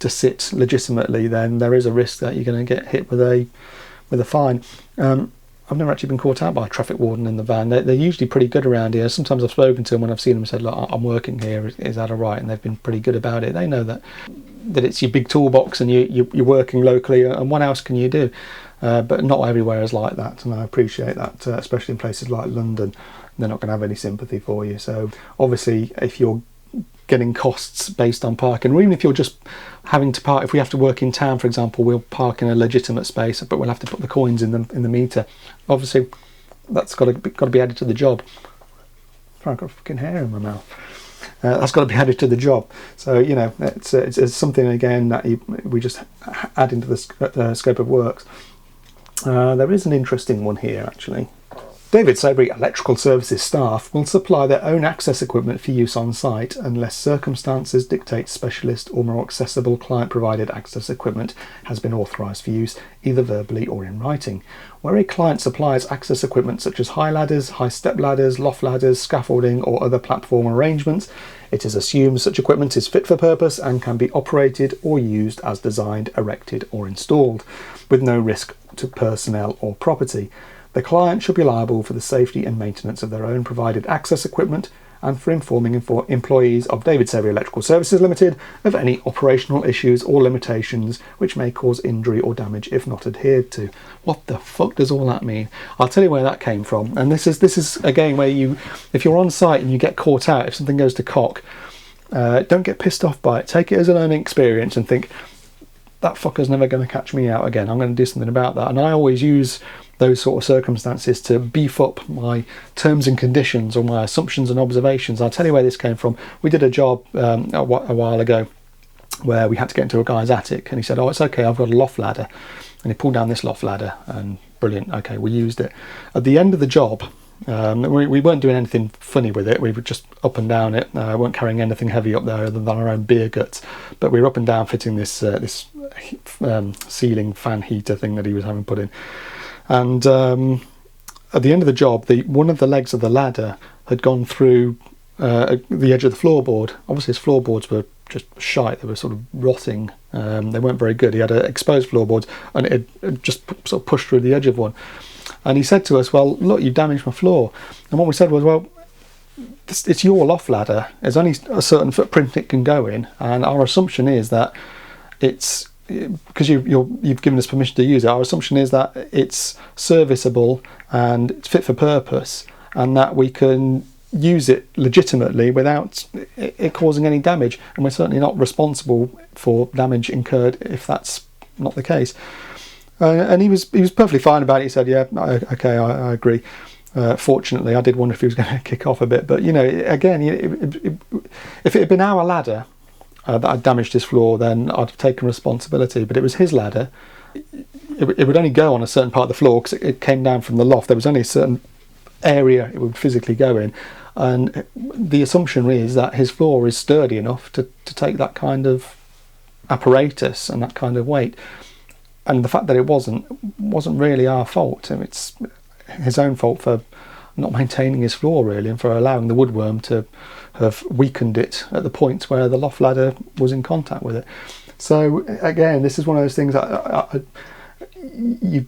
sit legitimately, then there is a risk that you're going to get hit with a fine. I've never actually been caught out by a traffic warden in the van. They're usually pretty good around here. Sometimes I've spoken to them when I've seen them and said, look, I'm working here, is that all right? And they've been pretty good about it. They know that it's your big toolbox and you're working locally, and what else can you do? But not everywhere is like that, and I appreciate that, especially in places like London. They're not going to have any sympathy for you. So obviously, if you're getting costs based on parking, or even if you're just having to park, if we have to work in town, for example, we'll park in a legitimate space, but we'll have to put the coins in the meter. Obviously, that's got to be added to the job. I've got fucking hair in my mouth. That's got to be added to the job. So it's something again that we just add into the scope of works. There is an interesting one here actually. David Savery Electrical Services staff will supply their own access equipment for use on site unless circumstances dictate specialist or more accessible client-provided access equipment has been authorised for use, either verbally or in writing. Where a client supplies access equipment such as high ladders, high step ladders, loft ladders, scaffolding or other platform arrangements, it is assumed such equipment is fit for purpose and can be operated or used as designed, erected or installed, with no risk to personnel or property. The client should be liable for the safety and maintenance of their own provided access equipment and for informing employees of David Savery Electrical Services Limited of any operational issues or limitations which may cause injury or damage if not adhered to. What the fuck does all that mean? I'll tell you where that came from. And this is again where if you're on site and you get caught out, if something goes to cock, don't get pissed off by it. Take it as a learning experience and think, that fucker's never going to catch me out again. I'm going to do something about that. And I always use those sort of circumstances to beef up my terms and conditions or my assumptions and observations. I'll tell you where this came from. We did a job a while ago where we had to get into a guy's attic, and he said, oh, it's okay, I've got a loft ladder. And he pulled down this loft ladder, and brilliant, okay, we used it. At the end of the job, we weren't doing anything funny with it. We were just up and down it. Weren't carrying anything heavy up there other than our own beer guts. But we were up and down fitting this ceiling fan heater thing that he was having put in. And at the end of the job, one of the legs of the ladder had gone through the edge of the floorboard. Obviously, his floorboards were just shite. They were sort of rotting. They weren't very good. He had exposed floorboards, and it had just sort of pushed through the edge of one. And he said to us, well, look, you've damaged my floor. And what we said was, well, it's your loft ladder. There's only a certain footprint it can go in. And our assumption is that it's, because you've given us permission to use it, our assumption is that it's serviceable and it's fit for purpose, and that we can use it legitimately without it causing any damage. And we're certainly not responsible for damage incurred if that's not the case. And he was perfectly fine about it. He said, yeah, okay, I agree. Fortunately, I did wonder if he was going to kick off a bit. But, again, if it had been our ladder that had damaged his floor, then I'd have taken responsibility. But it was his ladder. It would only go on a certain part of the floor because it came down from the loft. There was only a certain area it would physically go in. and the assumption is that his floor is sturdy enough to take that kind of apparatus and that kind of weight. And the fact that it wasn't really our fault. It's his own fault for not maintaining his floor, really, and for allowing the woodworm to have weakened it at the point where the loft ladder was in contact with it. So again, this is one of those things that you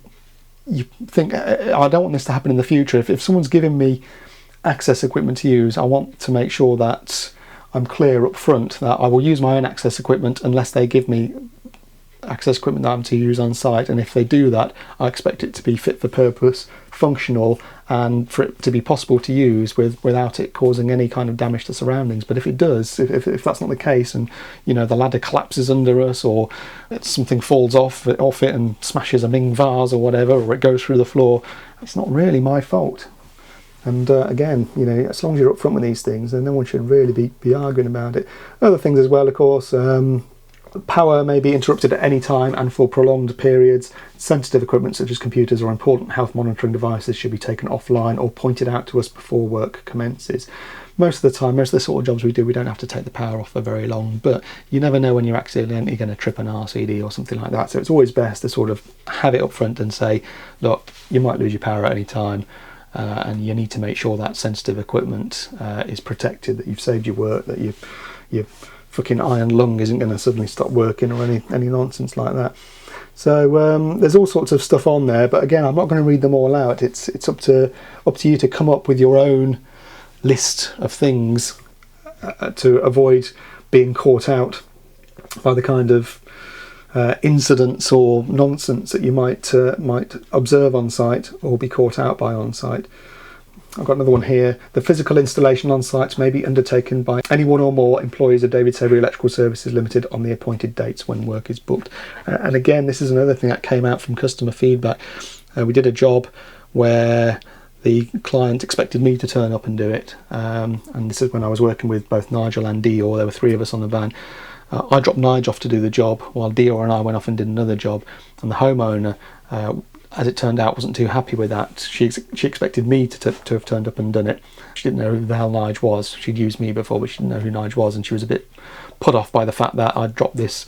think, I don't want this to happen in the future. If someone's giving me access equipment to use, I want to make sure that I'm clear up front that I will use my own access equipment unless they give me access equipment that I'm to use on site. And if they do that, I expect it to be fit for purpose, functional, and for it to be possible to use without it causing any kind of damage to surroundings. But if it does, if that's not the case, and the ladder collapses under us, or something falls off it and smashes a Ming vase or whatever, or it goes through the floor, it's not really my fault. And again, as long as you're upfront with these things, then no one should really be arguing about it. Other things as well, of course. Power may be interrupted at any time and for prolonged periods. Sensitive equipment such as computers or important health monitoring devices should be taken offline or pointed out to us before work commences. Most of the time, most of the sort of jobs we do, we don't have to take the power off for very long, but you never know when you're accidentally going to trip an RCD or something like that. So it's always best to sort of have it up front and say, look, you might lose your power at any time, and you need to make sure that sensitive equipment is protected, that you've saved your work, that your fucking iron lung isn't going to suddenly stop working, or any nonsense like that. So there's all sorts of stuff on there, but again, I'm not going to read them all out. It's up to you to come up with your own list of things to avoid being caught out by the kind of incidents or nonsense that you might observe on site or be caught out by on site. I've got another one here. The physical installation on sites may be undertaken by any one or more employees of David Savery Electrical Services Limited on the appointed dates when work is booked. And again, this is another thing that came out from customer feedback. We did a job where the client expected me to turn up and do it. And this is when I was working with both Nigel and Dior. There were three of us on the van. I dropped Nigel off to do the job while Dior and I went off and did another job. And the homeowner, as it turned out, wasn't too happy with that. She expected me to have turned up and done it. She didn't know who the hell Nige was. She'd used me before, but she didn't know who Nige was, and she was a bit put off by the fact that I'd dropped this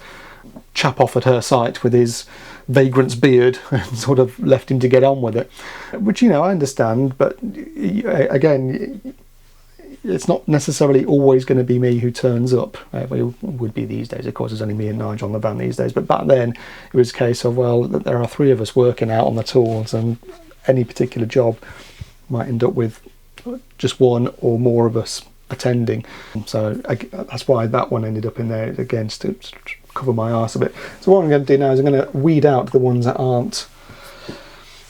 chap off at her site with his vagrant's beard and sort of left him to get on with it. Which, I understand, but again, it's not necessarily always going to be me who turns up. It would be these days, of course. There's only me and Nigel on the van these days, but back then it was a case of, well, there are three of us working out on the tools, and any particular job might end up with just one or more of us attending. So that's why that one ended up in there, again, to cover my arse a bit. So what I'm going to do now is I'm going to weed out the ones that aren't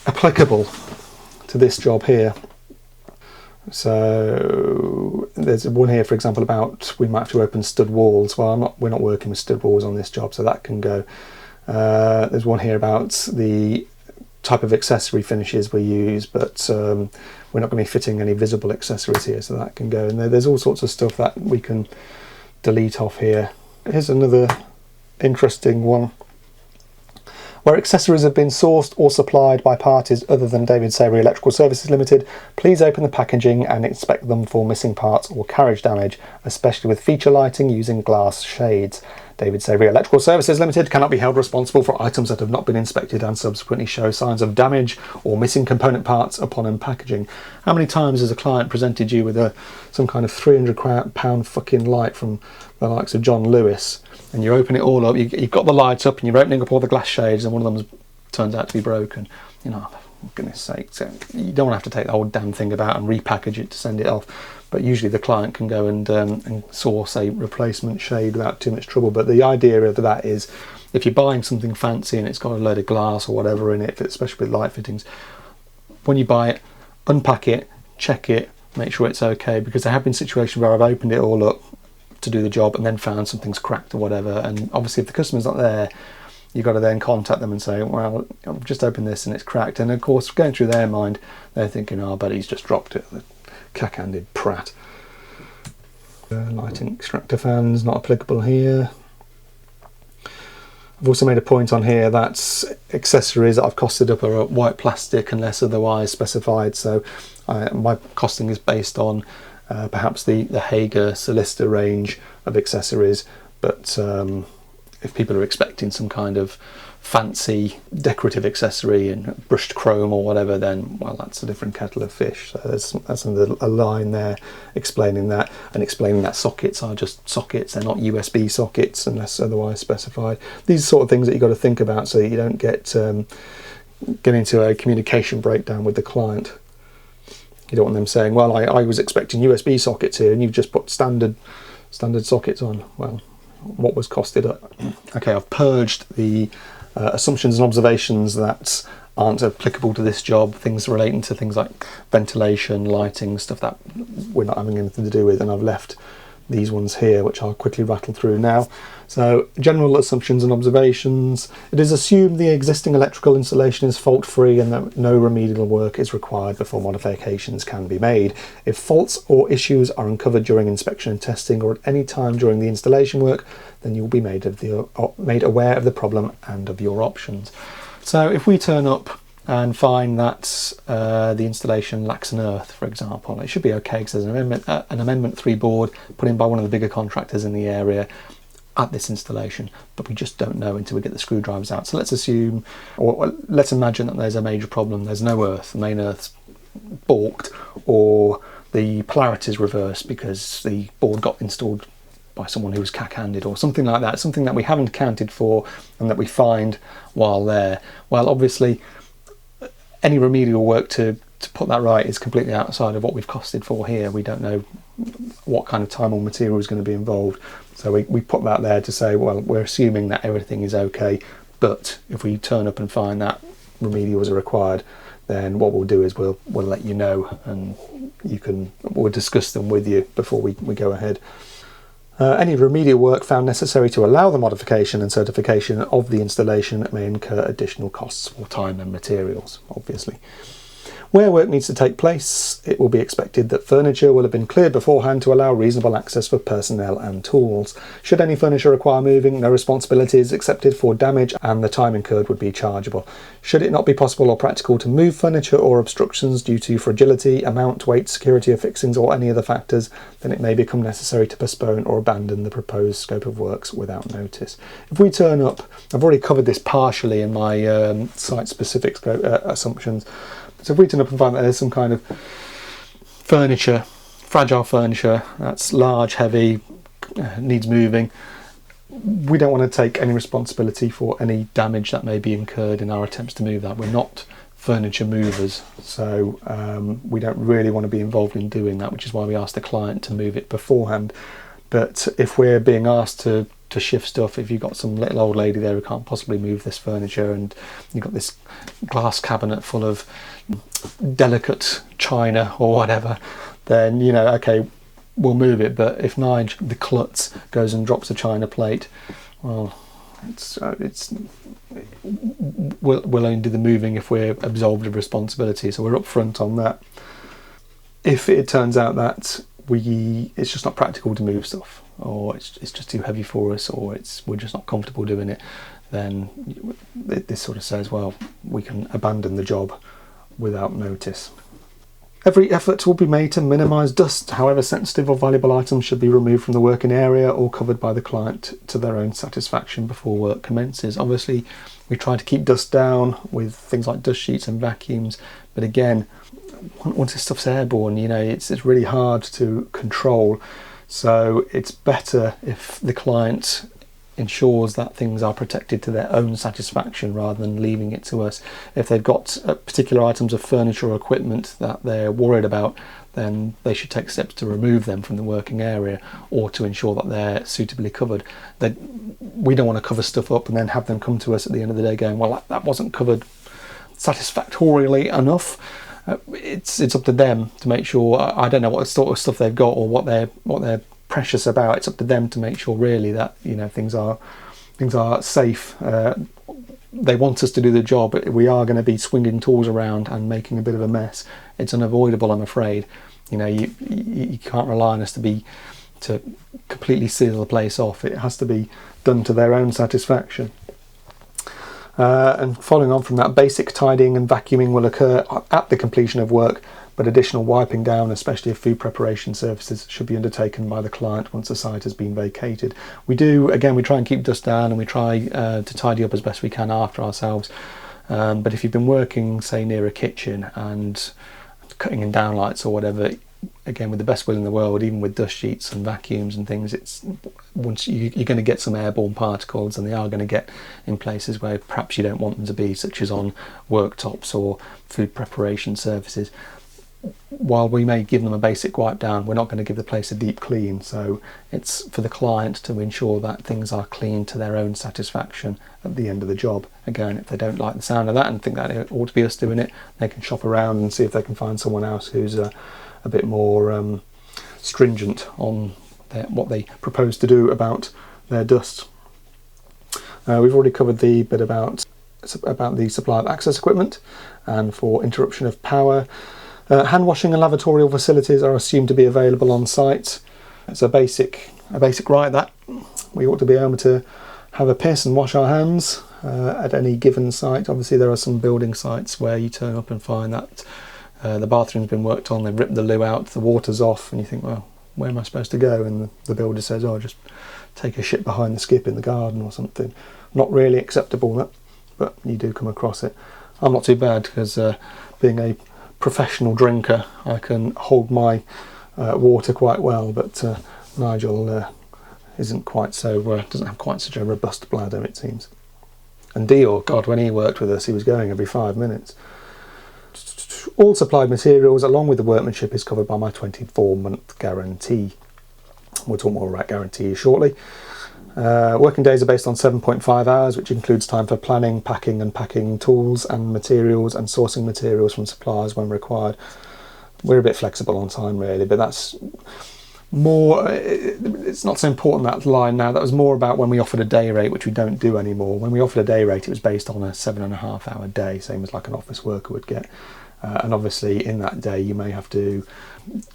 applicable to this job here. So there's one here, for example, about we might have to open stud walls. Well, we're not working with stud walls on this job, so that can go. There's one here about the type of accessory finishes we use, but we're not going to be fitting any visible accessories here, so that can go. And there's all sorts of stuff that we can delete off here. Here's another interesting one. Where accessories have been sourced or supplied by parties other than David Savery Electrical Services Limited, please open the packaging and inspect them for missing parts or carriage damage, especially with feature lighting using glass shades. David Savery Electrical Services Limited cannot be held responsible for items that have not been inspected and subsequently show signs of damage or missing component parts upon unpackaging. How many times has a client presented you with some kind of £300 fucking light from the likes of John Lewis, and you open it all up, you've got the lights up and you're opening up all the glass shades, and one of them turns out to be broken? For goodness sake, so you don't want to have to take the whole damn thing about and repackage it to send it off. But usually the client can go and source a replacement shade without too much trouble. But the idea of that is, if you're buying something fancy and it's got a load of glass or whatever in it, especially with light fittings, when you buy it, unpack it, check it, make sure it's okay, because there have been situations where I've opened it all up to do the job and then found something's cracked or whatever, and obviously if the customer's not there, you've got to then contact them and say, well, I've just opened this and it's cracked. And of course, going through their mind, they're thinking, oh, but he's just dropped it, the cack-handed prat. Lighting extractor fans, not applicable here. I've also made a point on here that accessories that I've costed up are white plastic unless otherwise specified, so my costing is based on perhaps the Hager Solicitor range of accessories, but if people are expecting some kind of fancy decorative accessory and brushed chrome or whatever, then well, that's a different kettle of fish. So that's a line there explaining that, and explaining that sockets are just sockets, they're not USB sockets unless otherwise specified. These are sort of things that you've got to think about so that you don't get into a communication breakdown with the client. You don't want them saying, well, I was expecting USB sockets here and you've just put standard sockets on. Well, what was costed up? Okay, I've purged the assumptions and observations that aren't applicable to this job, things relating to things like ventilation, lighting, stuff that we're not having anything to do with, and I've left these ones here, which I'll quickly rattle through now. So, general assumptions and observations. It is assumed the existing electrical installation is fault-free and that no remedial work is required before modifications can be made. If faults or issues are uncovered during inspection and testing or at any time during the installation work, then you will be made aware of the problem and of your options. So if we turn up and find that the installation lacks an earth, for example, it should be okay because there's an Amendment 3 board put in by one of the bigger contractors in the area at this installation, but we just don't know until we get the screwdrivers out. So let's assume, or let's imagine that there's a major problem. There's no earth, the main earth's balked, or the polarity is reversed because the board got installed by someone who was cack-handed or something like that, something that we haven't accounted for and that we find while there. Well, obviously, any remedial work to put that right is completely outside of what we've costed for here. We don't know what kind of time or material is going to be involved. So we put that there to say, well, we're assuming that everything is okay, but if we turn up and find that remedials are required, then what we'll do is we'll let you know, and we'll discuss them with you before we go ahead. Any remedial work found necessary to allow the modification and certification of the installation may incur additional costs for time and materials, obviously. Where work needs to take place, it will be expected that furniture will have been cleared beforehand to allow reasonable access for personnel and tools. Should any furniture require moving, no responsibility is accepted for damage and the time incurred would be chargeable. Should it not be possible or practical to move furniture or obstructions due to fragility, amount, weight, security of fixings or any other factors, then it may become necessary to postpone or abandon the proposed scope of works without notice. If we turn up, I've already covered this partially in my site-specific assumptions, so if we turn up and find that there's some kind of furniture, fragile furniture, that's large, heavy, needs moving, we don't want to take any responsibility for any damage that may be incurred in our attempts to move that. We're not furniture movers, so we don't really want to be involved in doing that, which is why we ask the client to move it beforehand. But if we're being asked to shift stuff, if you've got some little old lady there who can't possibly move this furniture and you've got this glass cabinet full of delicate china or whatever, then okay, we'll move it. But if Nige the klutz goes and drops a china plate, well, we'll only do the moving if we're absolved of responsibility, so we're upfront on that. If it turns out that it's just not practical to move stuff, or it's just too heavy for us, or we're just not comfortable doing it, then this sort of says, well, we can abandon the job without notice. Every effort will be made to minimise dust. However sensitive or valuable items should be removed from the working area or covered by the client to their own satisfaction before work commences. Obviously, we try to keep dust down with things like dust sheets and vacuums, but again, once this stuff's airborne, it's really hard to control. So it's better if the client ensures that things are protected to their own satisfaction rather than leaving it to us. If they've got particular items of furniture or equipment that they're worried about, then they should take steps to remove them from the working area or to ensure that they're suitably covered. We don't want to cover stuff up and then have them come to us at the end of the day going, well, that wasn't covered satisfactorily enough. It's up to them to make sure. I don't know what sort of stuff they've got or what they're precious about. It's up to them to make sure really that things are safe. They want us to do the job, but we are going to be swinging tools around and making a bit of a mess. It's unavoidable, I'm afraid. You can't rely on us to completely seal the place off. It has to be done to their own satisfaction. And following on from that, basic tidying and vacuuming will occur at the completion of work, but additional wiping down, especially of food preparation services, should be undertaken by the client once the site has been vacated. We try and keep dust down, and we try to tidy up as best we can after ourselves. But if you've been working, say, near a kitchen and cutting in downlights or whatever, again, with the best will in the world, even with dust sheets and vacuums and things, you're going to get some airborne particles, and they are going to get in places where perhaps you don't want them to be, such as on worktops or food preparation surfaces. While we may give them a basic wipe down, we're not going to give the place a deep clean, so it's for the client to ensure that things are clean to their own satisfaction at the end of the job. Again, if they don't like the sound of that and think that it ought to be us doing it, they can shop around and see if they can find someone else who's a bit more stringent on what they propose to do about their dust. We've already covered the bit about the supply of access equipment and for interruption of power. Hand washing and lavatorial facilities are assumed to be available on site. It's a basic right that we ought to be able to have a piss and wash our hands at any given site. Obviously there are some building sites where you turn up and find that the bathroom's been worked on, they've ripped the loo out, the water's off, and you think, well, where am I supposed to go? And the builder says, oh, just take a shit behind the skip in the garden or something. Not really acceptable, that, but you do come across it. I'm not too bad, because being a professional drinker, I can hold my water quite well, but Nigel isn't quite so, doesn't have quite such a robust bladder, it seems. And Dior, God, when he worked with us, he was going every 5 minutes. All supplied materials along with the workmanship is covered by my 24-month guarantee. We'll talk more about guarantees shortly. Working days are based on 7.5 hours, which includes time for planning, packing and packing tools and materials, and sourcing materials from suppliers when required. We're a bit flexible on time really, but that's more, it's not so important, that line now. That was more about when we offered a day rate, which we don't do anymore. When we offered a day rate, it was based on a 7.5 hour day, same as like an office worker would get. And obviously in that day you may have to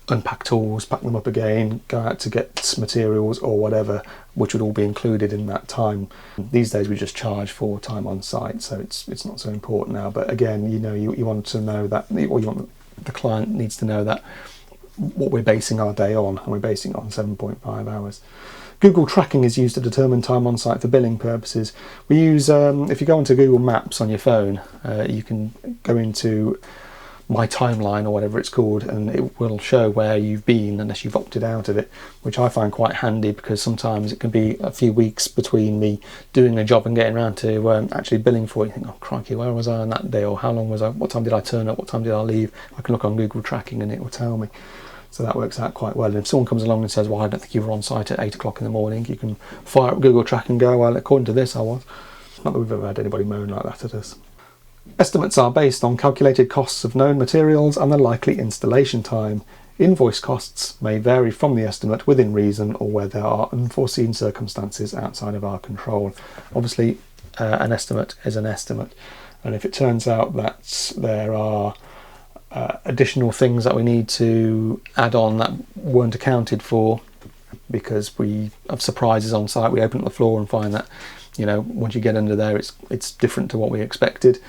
unpack tools, pack them up again, go out to get materials or whatever, which would all be included in that time. These days we just charge for time on site, so it's not so important now. But again, you want to know that, or you want the client needs to know that what we're basing our day on, and we're basing it on 7.5 hours. Google tracking is used to determine time on site for billing purposes. We use, if you go onto Google Maps on your phone, you can go into My Timeline or whatever it's called, and it will show where you've been unless you've opted out of it, which I find quite handy, because sometimes it can be a few weeks between me doing a job and getting around to actually billing for it. You think, oh crikey, where was I on that day, or how long was I, what time did I turn up, what time did I leave? I can look on Google tracking and it will tell me. So that works out quite well. And if someone comes along and says, well, I don't think you were on site at 8 o'clock in the morning, you can fire up Google Track and go, well, according to this I was. Not that we've ever had anybody moan like that at us. Estimates are based on calculated costs of known materials and the likely installation time. Invoice costs may vary from the estimate within reason, or where there are unforeseen circumstances outside of our control. Obviously, an estimate is an estimate, and if it turns out that there are additional things that we need to add on that weren't accounted for because we have surprises on site, we open up the floor and find that, once you get under there it's different to what we expected,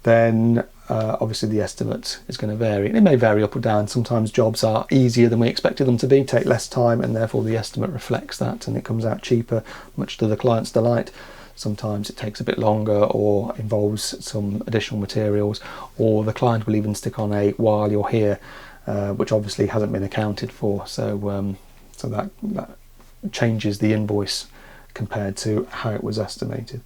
then obviously the estimate is going to vary. And it may vary up or down. Sometimes jobs are easier than we expected them to be, take less time, and therefore the estimate reflects that and it comes out cheaper, much to the client's delight. Sometimes it takes a bit longer or involves some additional materials, or the client will even stick on a while you're here, which obviously hasn't been accounted for. So that changes the invoice compared to how it was estimated.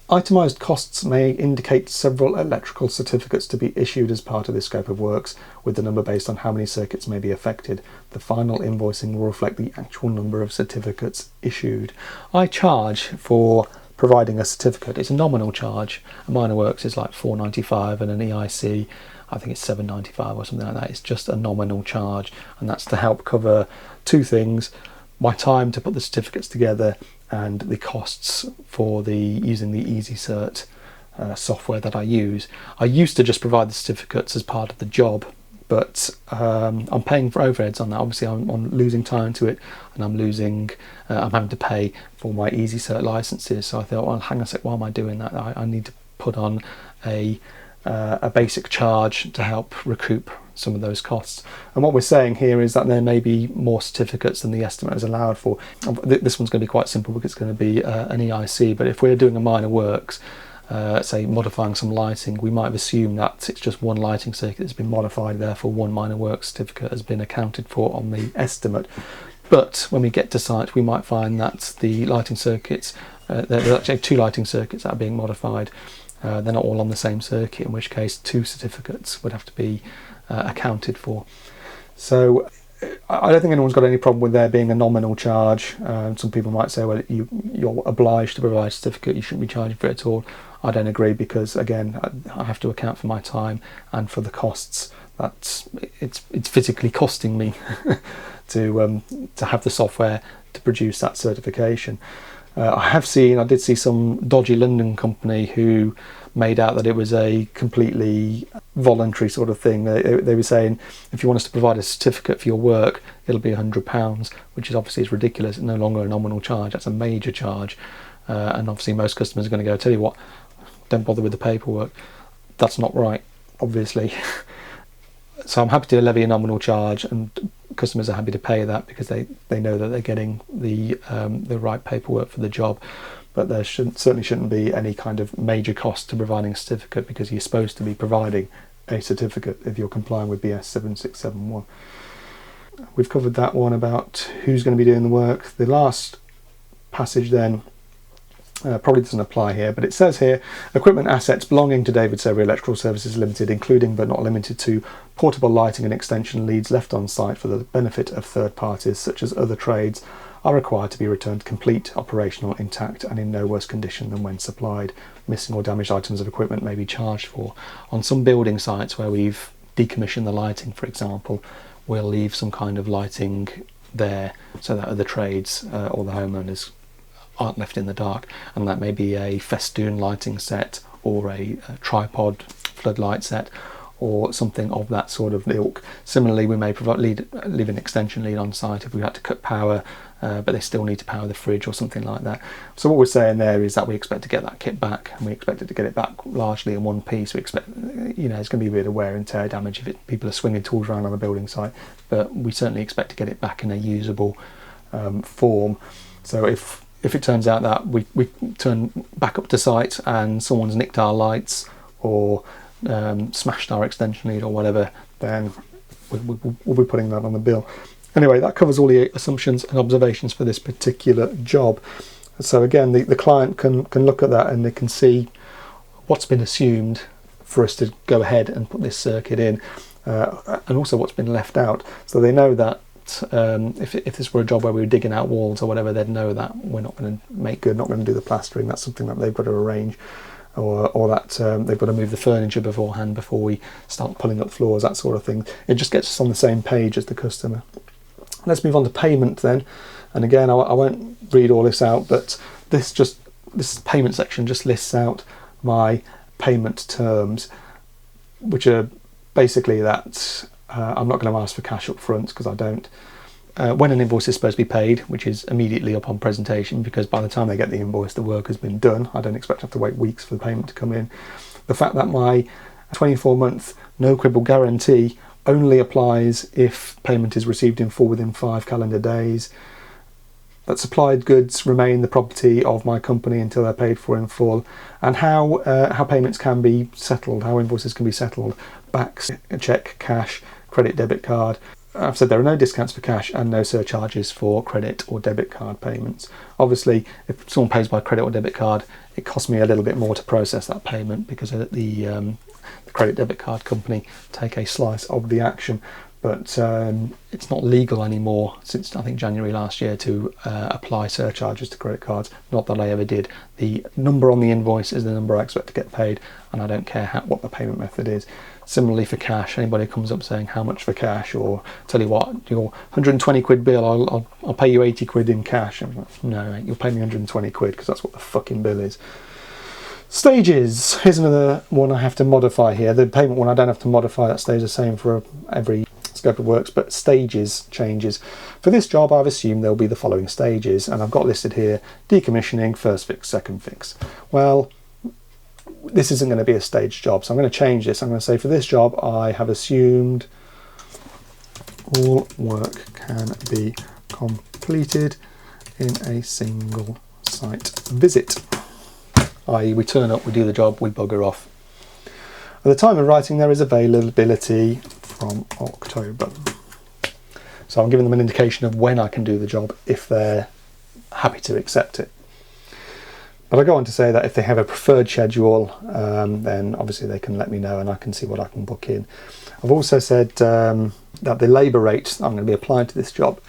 Itemised costs may indicate several electrical certificates to be issued as part of this scope of works, with the number based on how many circuits may be affected. The final invoicing will reflect the actual number of certificates issued. I charge for providing a certificate. It's a nominal charge. A minor works is like £4.95 and an EIC, I think it's £7.95 or something like that. It's just a nominal charge, and that's to help cover two things: my time to put the certificates together and the costs for using the EasyCert software that I use. I used to just provide the certificates as part of the job, but I'm paying for overheads on that. Obviously I'm losing time to it, and I'm having to pay for my Easy Cert licenses. So I thought, well, hang on a sec, why am I doing that? I need to put on a basic charge to help recoup some of those costs. And what we're saying here is that there may be more certificates than the estimate is allowed for. This one's going to be quite simple because it's going to be an EIC, but if we're doing a minor works, say modifying some lighting, we might have assumed that it's just one lighting circuit that's been modified, therefore one minor works certificate has been accounted for on the estimate. But when we get to site, we might find that the lighting circuits, there's actually 2 lighting circuits that are being modified. They're not all on the same circuit, in which case 2 certificates would have to be accounted for. So I don't think anyone's got any problem with there being a nominal charge. Some people might say, well, you're obliged to provide a certificate, you shouldn't be charging for it at all. I don't agree, because again, I have to account for my time and for the costs. It's physically costing me to have the software to produce that certification. I did see some dodgy London company who made out that it was a completely voluntary sort of thing. They were saying, if you want us to provide a certificate for your work, it'll be £100, which is obviously is ridiculous. It's no longer a nominal charge, that's a major charge. And obviously most customers are going to go, tell you what, don't bother with the paperwork. That's not right, obviously. So I'm happy to levy a nominal charge, and customers are happy to pay that because they know that they're getting the right paperwork for the job. But there certainly shouldn't be any kind of major cost to providing a certificate, because you're supposed to be providing a certificate if you're complying with BS 7671. We've covered that one about who's going to be doing the work. The last passage then probably doesn't apply here, but it says here, equipment assets belonging to David Severy Electrical Services Limited, including but not limited to portable lighting and extension leads left on site for the benefit of third parties such as other trades, are required to be returned complete, operational, intact and in no worse condition than when supplied. Missing or damaged items of equipment may be charged for. On some building sites where we've decommissioned the lighting, for example, we'll leave some kind of lighting there so that other trades or the homeowners aren't left in the dark, and that may be a festoon lighting set or a tripod floodlight set or something of that sort of ilk. Similarly, we may leave an extension lead on site if we had to cut power, but they still need to power the fridge or something like that. So what we're saying there is that we expect to get that kit back, and we expect it to get it back largely in one piece. We expect, there's going to be a bit of wear and tear damage if people are swinging tools around on a building site, but we certainly expect to get it back in a usable form. So if it turns out that we turn back up to site and someone's nicked our lights or smashed our extension lead or whatever, then we'll be putting that on the bill. Anyway, that covers all the assumptions and observations for this particular job. So again, the client can look at that and they can see what's been assumed for us to go ahead and put this circuit in, and also what's been left out, so they know that if this were a job where we were digging out walls or whatever, they'd know that we're not going to make good, not going to do the plastering. That's something that they've got to arrange, or that they've got to move the furniture beforehand before we start pulling up floors, that sort of thing. It just gets us on the same page as the customer. Let's move on to payment then. And again, I won't read all this out, but this payment section just lists out my payment terms, which are basically that I'm not going to ask for cash up front because I don't. When an invoice is supposed to be paid, which is immediately upon presentation, because by the time they get the invoice, the work has been done. I don't expect to have to wait weeks for the payment to come in. The fact that my 24-month no quibble guarantee only applies if payment is received in full within 5 calendar days. That supplied goods remain the property of my company until they're paid for in full, and how payments can be settled, how invoices can be settled: backs, cheque, cash, credit, debit card. I've said there are no discounts for cash and no surcharges for credit or debit card payments. Obviously, if someone pays by credit or debit card, it costs me a little bit more to process that payment because the credit debit card company take a slice of the action. But it's not legal anymore since I think January last year to apply surcharges to credit cards. Not that I ever did. The number on the invoice is the number I expect to get paid, and I don't care what the payment method is. Similarly for cash, anybody comes up saying how much for cash, or tell you what, your 120 quid bill, I'll pay you 80 quid in cash. I'm like, no mate, you'll pay me 120 quid because that's what the fucking bill is. Stages. Here's another one I have to modify here. The payment one I don't have to modify, that stays the same for every scope of works, but stages changes. For this job I've assumed there'll be the following stages, and I've got listed here: decommissioning, first fix, second fix. Well, this isn't going to be a staged job, so I'm going to change this. I'm going to say for this job I have assumed all work can be completed in a single site visit, i.e. we turn up, we do the job, we bugger off. At the time of writing there is availability from October, so I'm giving them an indication of when I can do the job if they're happy to accept it. But I go on to say that if they have a preferred schedule, then obviously they can let me know and I can see what I can book in. I've also said that the labour rate I'm going to be applying to this job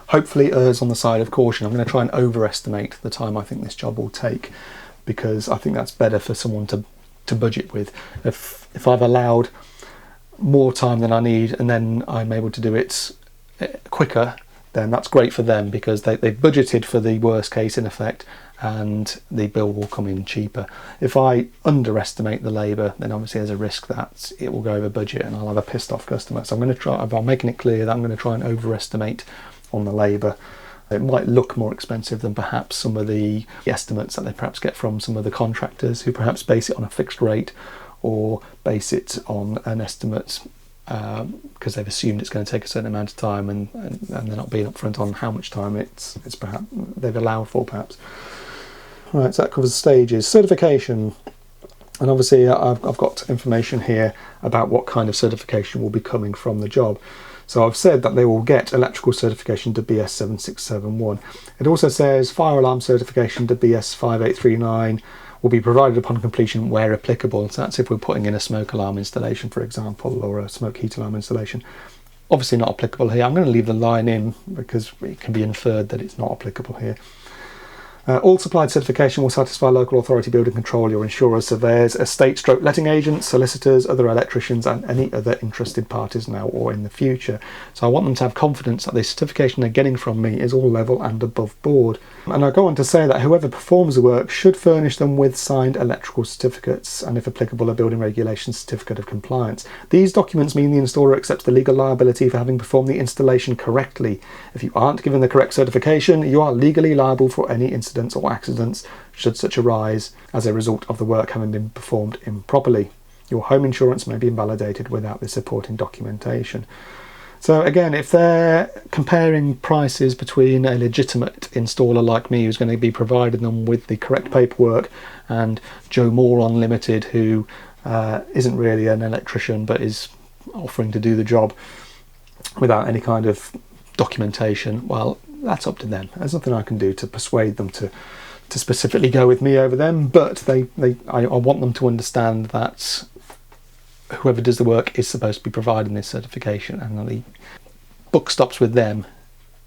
hopefully errs on the side of caution. I'm going to try and overestimate the time I think this job will take, because I think that's better for someone to budget with. If I've allowed more time than I need and then I'm able to do it quicker, then that's great for them, because they've budgeted for the worst case in effect, and the bill will come in cheaper. If I underestimate the labour, then obviously there's a risk that it will go over budget and I'll have a pissed off customer. So I'm going to try, I'm making it clear that I'm going to try and overestimate on the labour. It might look more expensive than perhaps some of the estimates that they perhaps get from some of the contractors, who perhaps base it on a fixed rate or base it on an estimate because they've assumed it's going to take a certain amount of time, and they're not being upfront on how much time it's perhaps they've allowed for perhaps. Right, so that covers the stages. Certification, and obviously I've got information here about what kind of certification will be coming from the job. So I've said that they will get electrical certification to BS 7671. It also says fire alarm certification to BS 5839 will be provided upon completion where applicable. So that's if we're putting in a smoke alarm installation, for example, or a smoke heat alarm installation. Obviously not applicable here. I'm going to leave the line in because it can be inferred that it's not applicable here. All supplied certification will satisfy local authority, building control, your insurers, surveyors, estate stroke letting agents, solicitors, other electricians and any other interested parties now or in the future. So I want them to have confidence that the certification they're getting from me is all level and above board. And I go on to say that whoever performs the work should furnish them with signed electrical certificates and, if applicable, a building regulations certificate of compliance. These documents mean the installer accepts the legal liability for having performed the installation correctly. If you aren't given the correct certification, you are legally liable for any incidents or accidents should such arise as a result of the work having been performed improperly. Your home insurance may be invalidated without the supporting documentation. So again, if they're comparing prices between a legitimate installer like me, who's going to be providing them with the correct paperwork, and Joe Moore Limited, who isn't really an electrician but is offering to do the job without any kind of documentation, well, that's up to them. There's nothing I can do to persuade them to specifically go with me over them, but I want them to understand that whoever does the work is supposed to be providing this certification, and the buck stops with them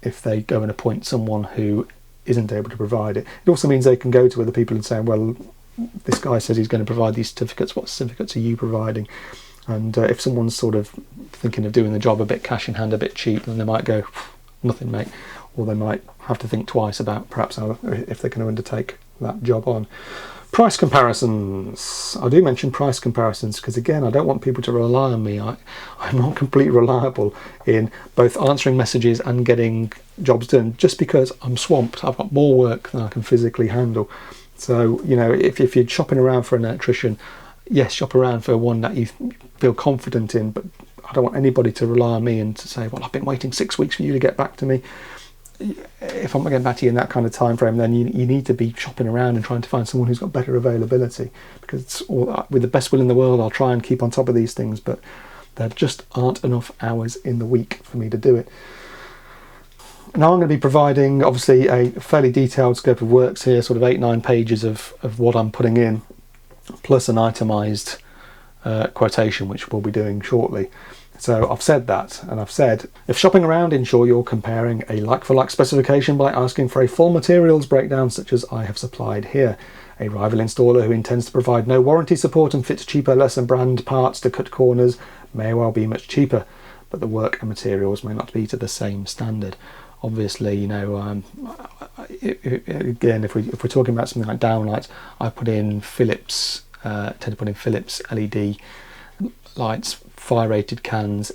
if they go and appoint someone who isn't able to provide it. It also means they can go to other people and say, well, this guy says he's going to provide these certificates, what certificates are you providing? And if someone's sort of thinking of doing the job a bit cash in hand, a bit cheap, then they might go, nothing mate, or they might have to think twice about perhaps if they're going to undertake that job on. Price comparisons. I do mention price comparisons because, again, I don't want people to rely on me. I'm not completely reliable in both answering messages and getting jobs done, just because I'm swamped. I've got more work than I can physically handle. So, you know, if you're shopping around for an electrician, yes, shop around for one that you feel confident in, but I don't want anybody to rely on me and to say, well, I've been waiting 6 weeks for you to get back to me. If I'm getting back to you in that kind of time frame, then you need to be shopping around and trying to find someone who's got better availability, because it's all, with the best will in the world, I'll try and keep on top of these things, but there just aren't enough hours in the week for me to do it. Now I'm going to be providing obviously a fairly detailed scope of works here, sort of 8-9 pages of what I'm putting in, plus an itemised quotation, which we'll be doing shortly. So I've said that, and I've said, if shopping around, ensure you're comparing a like-for-like specification by asking for a full materials breakdown such as I have supplied here. A rival installer who intends to provide no warranty support and fits cheaper, less than brand parts to cut corners may well be much cheaper, but the work and materials may not be to the same standard. Obviously, you know, again, if we're talking about something like downlights, I put in Philips, tend to put in Philips LED lights, fire rated cans.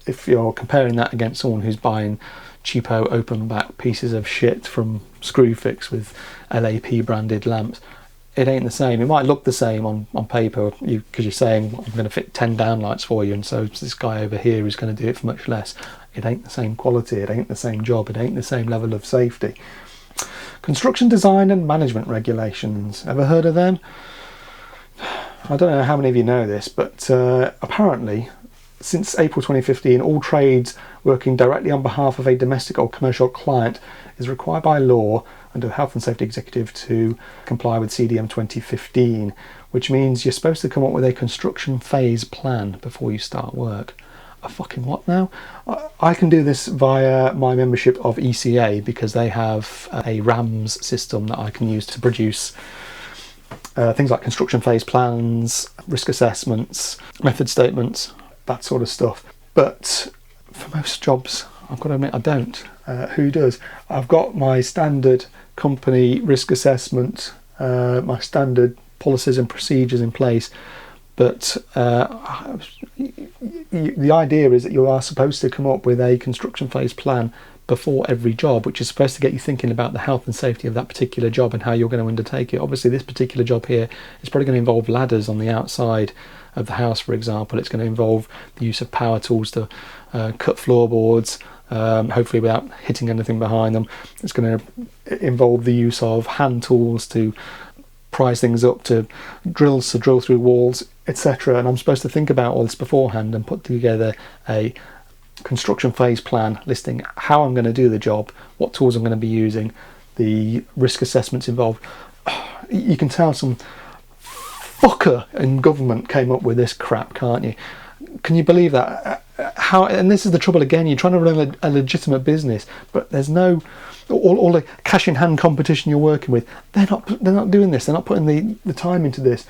If you're comparing that against someone who's buying cheapo open back pieces of shit from Screwfix with LAP branded lamps, it ain't the same. It might look the same on paper because you're saying, well, I'm going to fit 10 downlights for you, and so this guy over here is going to do it for much less. It ain't the same quality, it ain't the same job, it ain't the same level of safety. Construction design and management regulations. Ever heard of them? I don't know how many of you know this, but apparently since April 2015, all trades working directly on behalf of a domestic or commercial client is required by law under the Health and Safety Executive to comply with CDM 2015, which means you're supposed to come up with a construction phase plan before you start work. A fucking what now? I can do this via my membership of ECA because they have a RAMS system that I can use to produce things like construction phase plans, risk assessments, method statements, that sort of stuff. But for most jobs, I've got to admit I don't. Who does? I've got my standard company risk assessment, my standard policies and procedures in place, but the idea is that you are supposed to come up with a construction phase plan before every job, which is supposed to get you thinking about the health and safety of that particular job and how you're going to undertake it. Obviously, this particular job here is probably going to involve ladders on the outside of the house, for example. It's going to involve the use of power tools to cut floorboards, hopefully without hitting anything behind them. It's going to involve the use of hand tools to prise things up, to drills to drill through walls, etc. And I'm supposed to think about all this beforehand and put together a construction phase plan listing how I'm going to do the job, what tools I'm going to be using, the risk assessments involved. You can tell some fucker in government came up with this crap, can't you? Can you believe that? How? And this is the trouble again. You're trying to run a legitimate business, but there's no all the cash in hand competition you're working with. They're not doing this. They're not putting the time into this.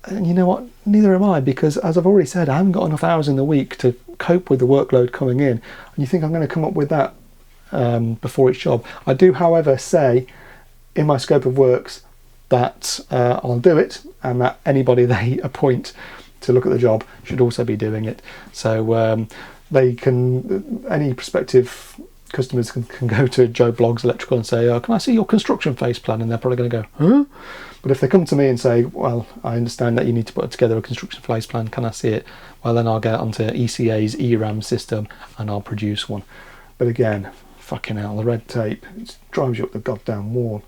And you know what? Neither am I, because as I've already said, I haven't got enough hours in the week to cope with the workload coming in. And you think I'm going to come up with that before each job? I do, however, say in my scope of works that I'll do it, and that anybody they appoint to look at the job should also be doing it. So they can, any prospective customers can go to Joe Bloggs Electrical and say, can I see your construction phase plan? And they're probably going to go, huh? But if they come to me and say, well, I understand that you need to put together a construction phase plan, can I see it? Well, then I'll get onto ECA's ERAM system and I'll produce one. But again, fucking hell, the red tape, it drives you up the goddamn wall.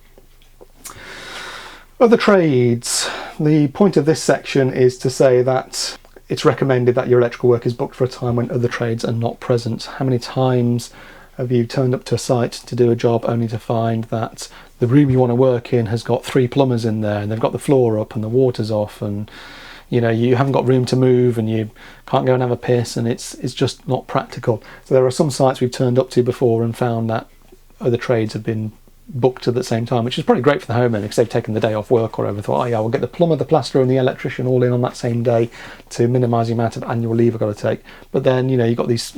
Other trades. The point of this section is to say that it's recommended that your electrical work is booked for a time when other trades are not present. How many times have you turned up to a site to do a job only to find that the room you want to work in has got 3 plumbers in there and they've got the floor up and the water's off, and you know you haven't got room to move and you can't go and have a piss, and it's just not practical. So there are some sites we've turned up to before and found that other trades have been booked at the same time, which is probably great for the homeowner because they've taken the day off work or whatever. Thought, oh yeah, we'll get the plumber, the plasterer and the electrician all in on that same day to minimise the amount of annual leave I've got to take. But then, you know, you've got these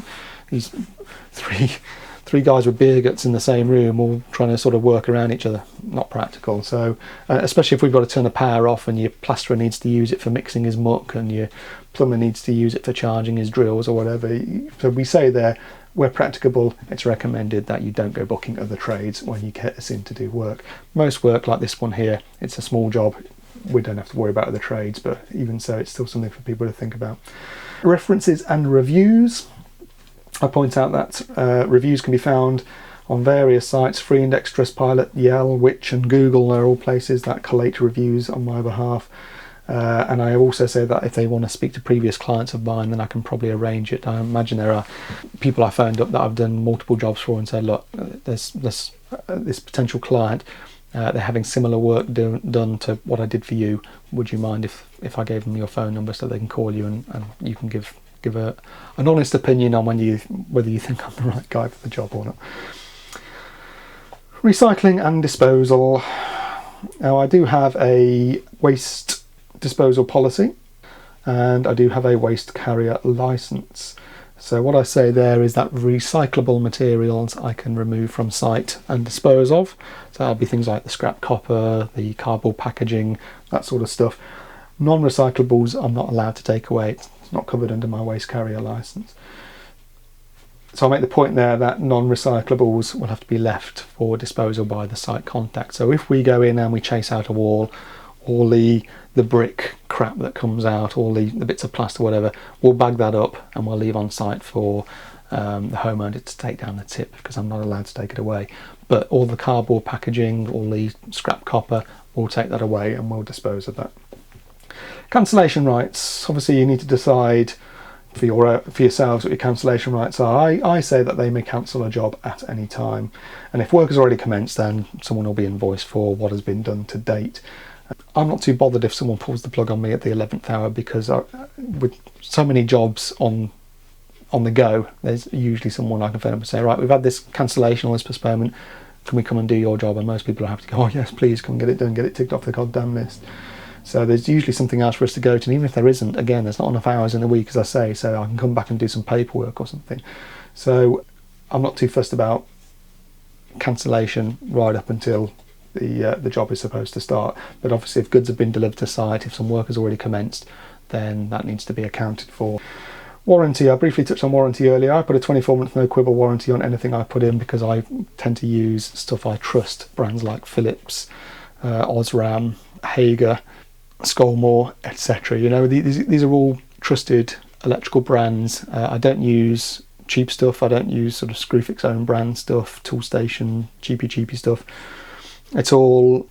three guys with beer guts in the same room all trying to sort of work around each other. Not practical. So especially if we've got to turn the power off and your plasterer needs to use it for mixing his muck and your plumber needs to use it for charging his drills or whatever. So we say there, where practicable, it's recommended that you don't go booking other trades when you get us in to do work. Most work like this one here, it's a small job, we don't have to worry about other trades, but even so, it's still something for people to think about. References and reviews. I point out that reviews can be found on various sites: Free Index, Trustpilot, Yell, Which and Google. They're all places that collate reviews on my behalf. And I also say that if they want to speak to previous clients of mine, then I can probably arrange it. I imagine there are people I phoned up that I've done multiple jobs for and said, look, there's this potential client, they're having similar work done to what I did for you. Would you mind if I gave them your phone number so they can call you and you can give an honest opinion on whether you think I'm the right guy for the job or not. Recycling and disposal. Now, I do have a waste disposal policy and I do have a waste carrier license. So what I say there is that recyclable materials I can remove from site and dispose of. So that'll be things like the scrap copper, the cardboard packaging, that sort of stuff. Non-recyclables I'm not allowed to take away. It's not covered under my waste carrier license. So I'll make the point there that non-recyclables will have to be left for disposal by the site contact. So if we go in and we chase out a wall, all the brick crap that comes out, all the bits of plaster, whatever, we'll bag that up and we'll leave on site for the homeowner to take down the tip, because I'm not allowed to take it away. But all the cardboard packaging, all the scrap copper, we'll take that away and we'll dispose of that. Cancellation rights. Obviously you need to decide for yourselves what your cancellation rights are. I say that they may cancel a job at any time, and if work has already commenced, then someone will be invoiced for what has been done to date. I'm not too bothered if someone pulls the plug on me at the 11th hour, because with so many jobs on the go, there's usually someone I can phone up and say, right, we've had this cancellation or this postponement, can we come and do your job? And most people are happy to go, oh yes, please come get it done, get it ticked off the goddamn list. So there's usually something else for us to go to, and even if there isn't, again, there's not enough hours in a week, as I say, so I can come back and do some paperwork or something. So I'm not too fussed about cancellation right up until the job is supposed to start. But obviously if goods have been delivered to site, if some work has already commenced, then that needs to be accounted for. Warranty, I briefly touched on warranty earlier. I put a 24-month no quibble warranty on anything I put in, because I tend to use stuff I trust, brands like Philips, Osram, Hager, Skolmore, etc. You know, these are all trusted electrical brands. I don't use cheap stuff. I don't use sort of Screwfix own brand stuff, Toolstation, cheapy stuff. It's all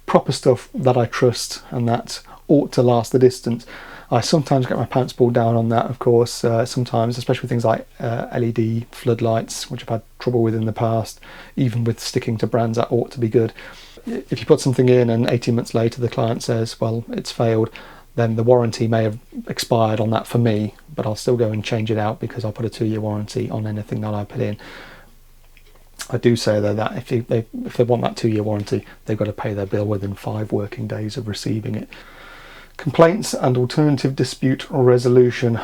proper stuff that I trust and that ought to last the distance. I sometimes get my pants pulled down on that, of course, sometimes, especially with things like LED floodlights, which I've had trouble with in the past, even with sticking to brands that ought to be good. If you put something in and 18 months later the client says, well, it's failed, then the warranty may have expired on that for me, but I'll still go and change it out because I put a 2-year warranty on anything that I put in. I do say though that if they want that 2-year warranty, they've got to pay their bill within 5 working days of receiving it. Complaints and alternative dispute resolution.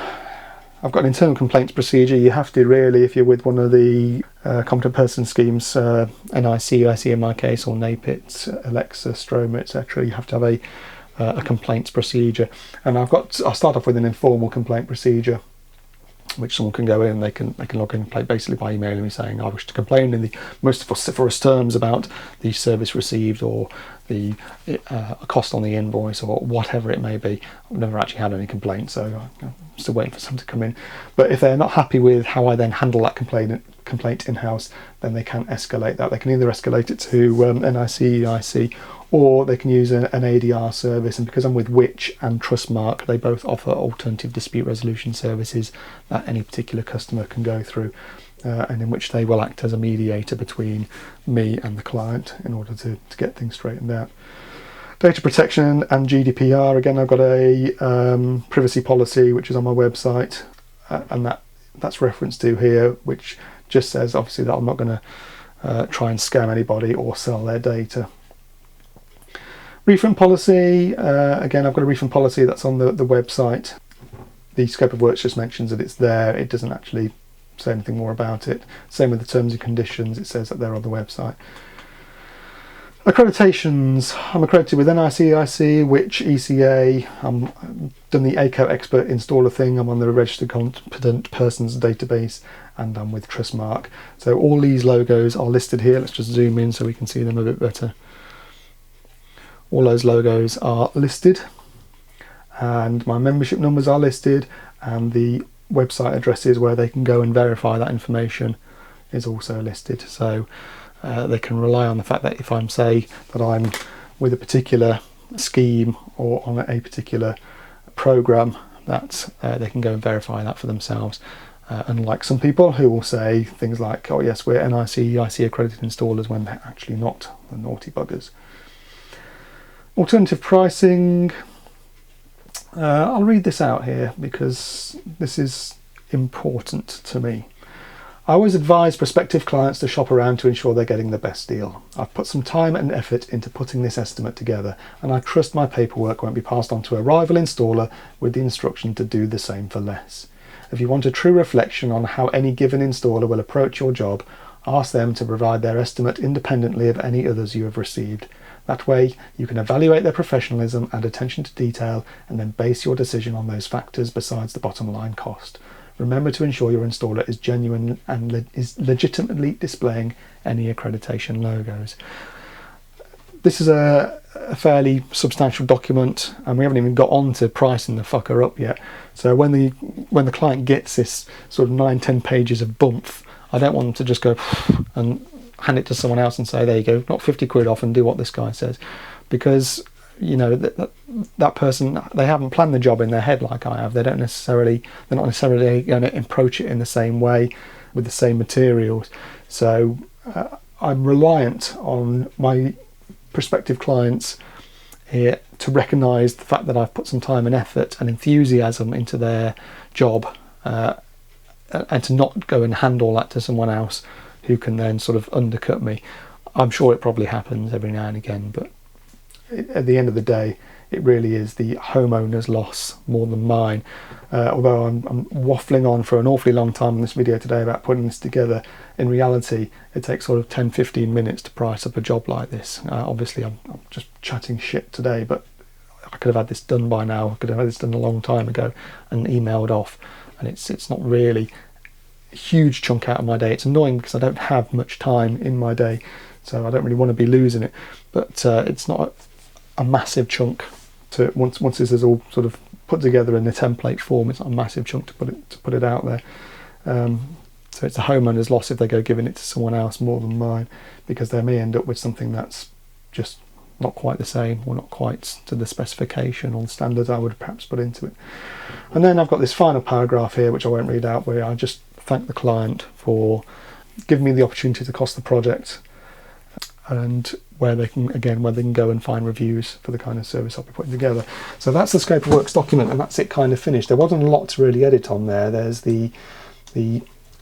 I've got an internal complaints procedure. You have to really, if you're with one of the competent person schemes, NIC in my case, or NAPIT, Alexa, Stroma, etc. You have to have a complaints procedure, and I'll start off with an informal complaint procedure, which someone can go in and they can log in and complain basically by emailing me saying, I wish to complain in the most vociferous terms about the service received or the cost on the invoice or whatever it may be. I've never actually had any complaints, so I'm still waiting for some to come in. But if they're not happy with how I then handle that complaint in-house, then they can escalate that. They can either escalate it to NIC, or they can use an ADR service, and because I'm with Which and Trustmark, they both offer alternative dispute resolution services that any particular customer can go through, and in which they will act as a mediator between me and the client in order to get things straightened out. Data protection and GDPR, again, I've got a privacy policy which is on my website, and that's referenced to here, which just says obviously that I'm not going to try and scam anybody or sell their data. Refund policy, again, I've got a refund policy that's on the website. The scope of works just mentions that it's there. It doesn't actually say anything more about it. Same with the terms and conditions, it says that they're on the website. Accreditations, I'm accredited with NIC, Which, ECA, I'm done the ACO Expert Installer thing, I'm on the Registered Competent Persons database, and I'm with Trustmark. So all these logos are listed here. Let's just zoom in so we can see them a bit better. All those logos are listed, and my membership numbers are listed, and the website addresses where they can go and verify that information is also listed. So they can rely on the fact that if I'm say that I'm with a particular scheme or on a particular program, that they can go and verify that for themselves. Unlike some people who will say things like, oh yes, we're NIC accredited installers, when they're actually not, the naughty buggers. Alternative pricing, I'll read this out here because this is important to me. I always advise prospective clients to shop around to ensure they're getting the best deal. I've put some time and effort into putting this estimate together, and I trust my paperwork won't be passed on to a rival installer with the instruction to do the same for less. If you want a true reflection on how any given installer will approach your job, ask them to provide their estimate independently of any others you have received. That way, you can evaluate their professionalism and attention to detail and then base your decision on those factors besides the bottom line cost. Remember to ensure your installer is genuine and is legitimately displaying any accreditation logos. This is a fairly substantial document, and we haven't even got on to pricing the fucker up yet. So when the client gets this sort of 9-10 pages of bump, I don't want them to just go and hand it to someone else and say, there you go, knock 50 quid off and do what this guy says, because you know that person, they haven't planned the job in their head like I have. They're not necessarily going to approach it in the same way with the same materials. So I'm reliant on my prospective clients here to recognise the fact that I've put some time and effort and enthusiasm into their job, and to not go and hand all that to someone else who can then sort of undercut me. I'm sure it probably happens every now and again, but at the end of the day, it really is the homeowner's loss more than mine. Although I'm waffling on for an awfully long time in this video today about putting this together, in reality it takes sort of 10-15 minutes to price up a job like this. Obviously I'm just chatting shit today, but I could have had this done by now. I could have had this done a long time ago and emailed off, and it's not really a huge chunk out of my day. It's annoying because I don't have much time in my day, so I don't really want to be losing it, but it's not a massive chunk to once this is all sort of put together in a template form. It's not a massive chunk to put it out there. So it's a homeowner's loss if they go giving it to someone else more than mine, because they may end up with something that's just not quite the same, or not quite to the specification or the standards I would perhaps put into it. And then I've got this final paragraph here, which I won't read out, where I just thank the client for giving me the opportunity to cost the project, and where they can go and find reviews for the kind of service I'll be putting together. So that's the scope of works document, and that's it kind of finished. There wasn't a lot to really edit on there. There's the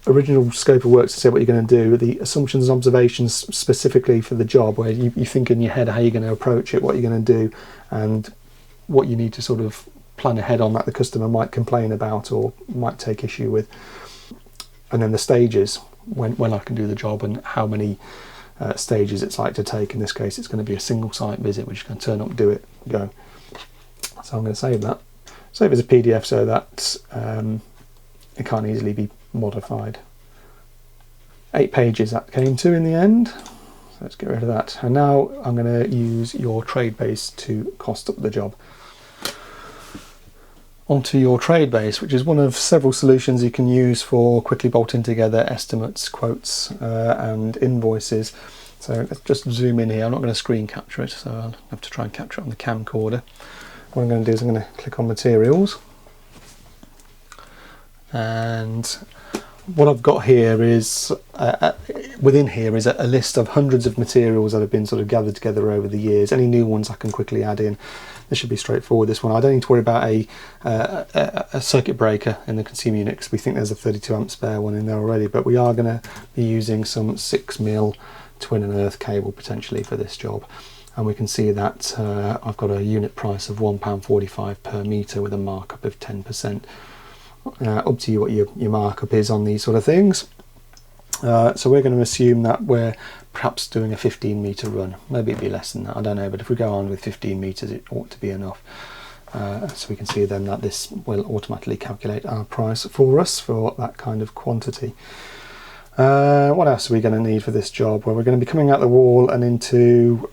original scope of works to say what you're going to do, the assumptions and observations specifically for the job, where you think in your head how you're going to approach it, what you're going to do, and what you need to sort of plan ahead on that the customer might complain about or might take issue with. And then the stages, when I can do the job, and how many stages it's like to take. In this case, it's going to be a single site visit, which you can turn up, do it, go. So I'm going to save that. Save it as a PDF so that it can't easily be modified. 8 pages that came to in the end. So let's get rid of that. And now I'm going to use your trade base to cost up the job. Onto your trade base, which is one of several solutions you can use for quickly bolting together estimates, quotes, and invoices. So let's just zoom in here. I'm not going to screen capture it, so I'll have to try and capture it on the camcorder. What I'm going to do is I'm going to click on materials, and what I've got here is within here is a list of hundreds of materials that have been sort of gathered together over the years. Any new ones I can quickly add in. This should be straightforward, this one. I don't need to worry about a circuit breaker in the consumer unit, because we think there's a 32 amp spare one in there already, but we are going to be using some 6mm twin and earth cable potentially for this job. And we can see that I've got a unit price of £1.45 per metre with a markup of 10%. Up to you what your markup is on these sort of things. So we're going to assume that we're perhaps doing a 15 metre run. Maybe it'd be less than that, I don't know, but if we go on with 15 metres it ought to be enough. So we can see then that this will automatically calculate our price for us for that kind of quantity. What else are we going to need for this job? Well, we're going to be coming out the wall and into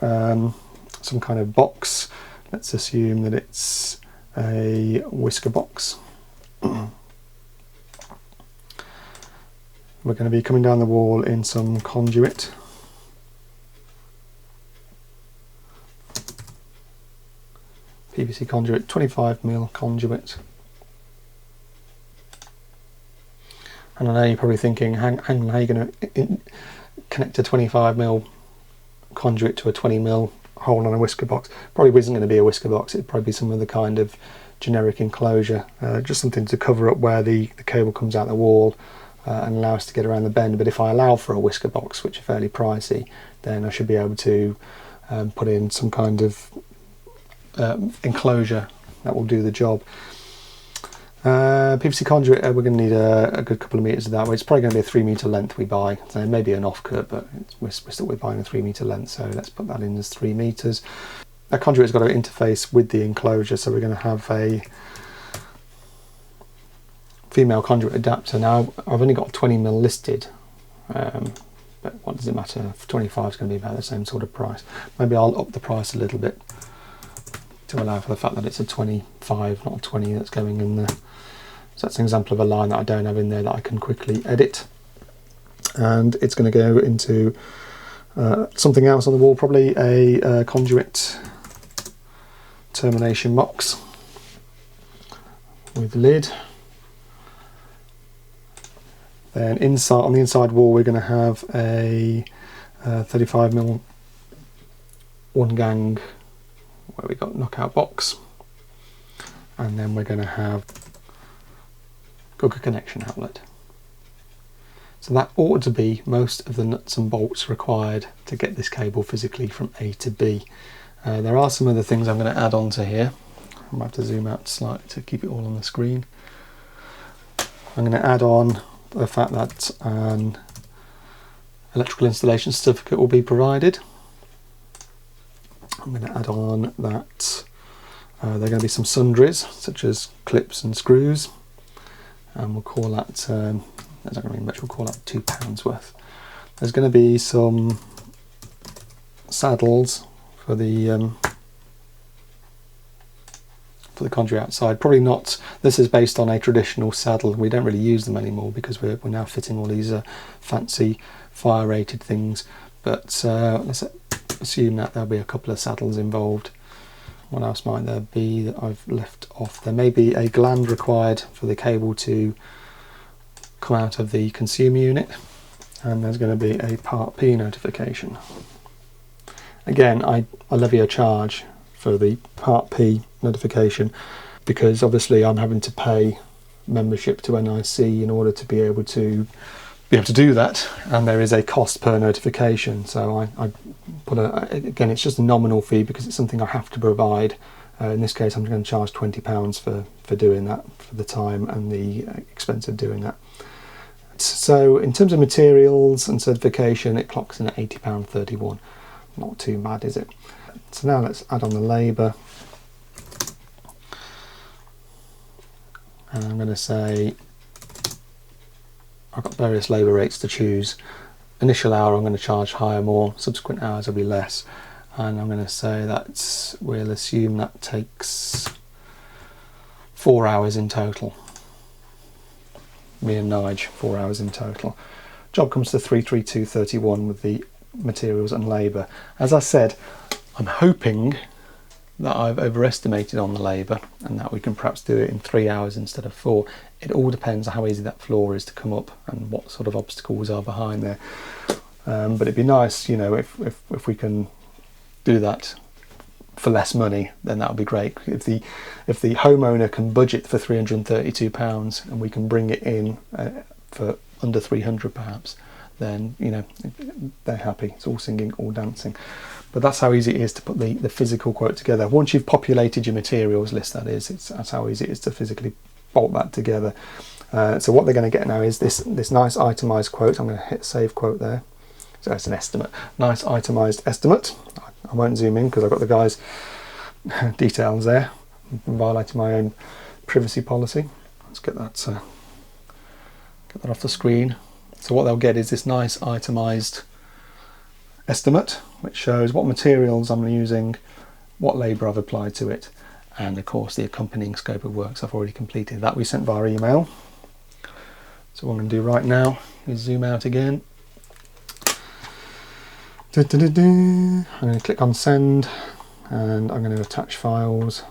some kind of box. Let's assume that it's a whisker box. We're going to be coming down the wall in some conduit. PVC conduit, 25mm conduit. And I know you're probably thinking, hang on, how are you going to connect a 25mm conduit to a 20mm hole on a whisker box? Probably isn't going to be a whisker box, it'd probably be some other kind of generic enclosure, just something to cover up where the cable comes out the wall and allow us to get around the bend. But if I allow for a whisker box, which are fairly pricey, then I should be able to put in some kind of enclosure that will do the job. PVC conduit, we're going to need a good couple of meters of that. Well, it's probably going to be a 3 meter length we buy, so maybe an off cut, but we're still buying a 3 meter length, so let's put that in as 3 meters. That conduit's got to interface with the enclosure, so we're going to have a female conduit adapter. Now I've only got 20mm listed, but what does it matter? 25 is going to be about the same sort of price. Maybe I'll up the price a little bit to allow for the fact that it's a 25, not a 20 that's going in there. So that's an example of a line that I don't have in there that I can quickly edit. And it's going to go into something else on the wall, probably a conduit termination box with lid. Then inside, on the inside wall, we're going to have a 35mm one gang where we got knockout box, and then we're going to have Gugger connection outlet. So that ought to be most of the nuts and bolts required to get this cable physically from A to B. There are some other things I'm going to add on to here. I might have to zoom out slightly to keep it all on the screen. I'm going to add on the fact that an electrical installation certificate will be provided. I'm going to add on that there are going to be some sundries such as clips and screws, and we'll call that, that's not going to be much, we'll call that £2 worth. There's going to be some saddles for the conduit outside. Probably not, this is based on a traditional saddle. We don't really use them anymore because we're now fitting all these fancy fire rated things, but let's assume that there'll be a couple of saddles involved. What else might there be that I've left off? There may be a gland required for the cable to come out of the consumer unit, and there's going to be a Part P notification. Again, I levy a charge for the Part P notification because obviously I'm having to pay membership to NIC in order to be able to do that, and there is a cost per notification. So I put again, it's just a nominal fee because it's something I have to provide. In this case, I'm going to charge £20 for doing that, for the time and the expense of doing that. So in terms of materials and certification, it clocks in at £80.31. Not too bad, is it? So now let's add on the labour. And I'm going to say I've got various labour rates to choose. Initial hour I'm going to charge higher more, subsequent hours will be less, and I'm going to say that we'll assume that takes 4 hours in total. Me and Nige, 4 hours in total. Job comes to 332.31 with the materials and labour. As I said, I'm hoping that I've overestimated on the labour and that we can perhaps do it in 3 hours instead of 4. It all depends on how easy that floor is to come up and what sort of obstacles are behind there. But it'd be nice, you know, if we can do that for less money, then that would be great. If the homeowner can budget for £332 and we can bring it in for under 300 perhaps, then, you know, they're happy. It's all singing, all dancing. But that's how easy it is to put the physical quote together. Once you've populated your materials list, that's how easy it is to physically bolt that together. So what they're going to get now is this nice itemized quote. I'm going to hit save quote there. So it's an estimate. Nice itemized estimate. I won't zoom in because I've got the guy's details there. I'm violating my own privacy policy. Let's get that off the screen. So what they'll get is this nice itemized estimate, which shows what materials I'm using, what labour I've applied to it, and of course the accompanying scope of works I've already completed. That we sent via email. So what I'm going to do right now is zoom out again. I'm going to click on send, and I'm going to attach files.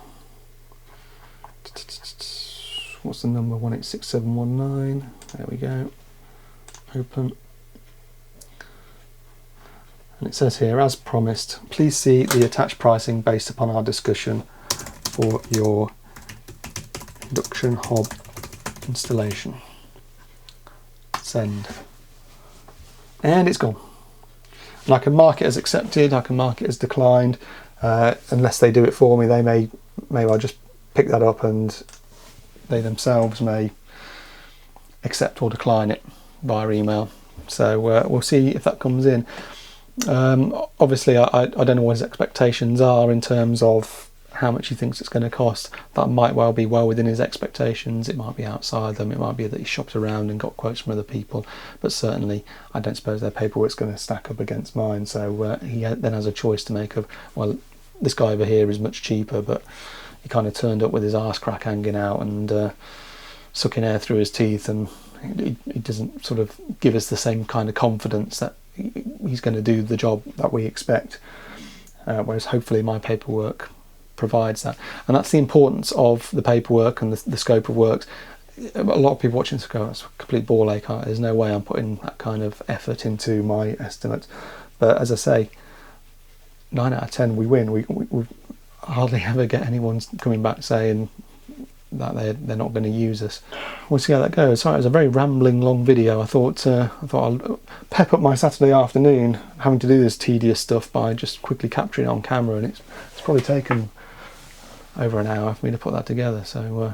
What's the number? 186719. There we go. Open. And it says here, as promised, please see the attached pricing based upon our discussion for your induction hob installation. Send. And it's gone. And I can mark it as accepted, I can mark it as declined. Unless they do it for me, they may well just pick that up and they themselves may accept or decline it via email. So we'll see if that comes in. Obviously, I don't know what his expectations are in terms of how much he thinks it's going to cost. That might well be well within his expectations. It might be outside them. It might be that he shopped around and got quotes from other people. But certainly, I don't suppose their paperwork's going to stack up against mine. So he then has a choice to make of, well, this guy over here is much cheaper, but he kind of turned up with his arse crack hanging out and sucking air through his teeth, and he doesn't sort of give us the same kind of confidence that he's going to do the job that we expect. Whereas hopefully my paperwork provides that. And that's the importance of the paperwork and the scope of works. A lot of people watching this go, it's a complete ball ache. There's no way I'm putting that kind of effort into my estimates. But as I say, 9 out of 10 we win. We hardly ever get anyone coming back saying that they're not going to use us. We'll see how that goes. Sorry, it was a very rambling long video. I thought I'll pep up my Saturday afternoon having to do this tedious stuff by just quickly capturing it on camera, and it's probably taken over an hour for me to put that together. So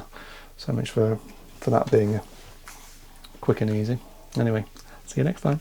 so much for that being quick and easy. Anyway, see you next time.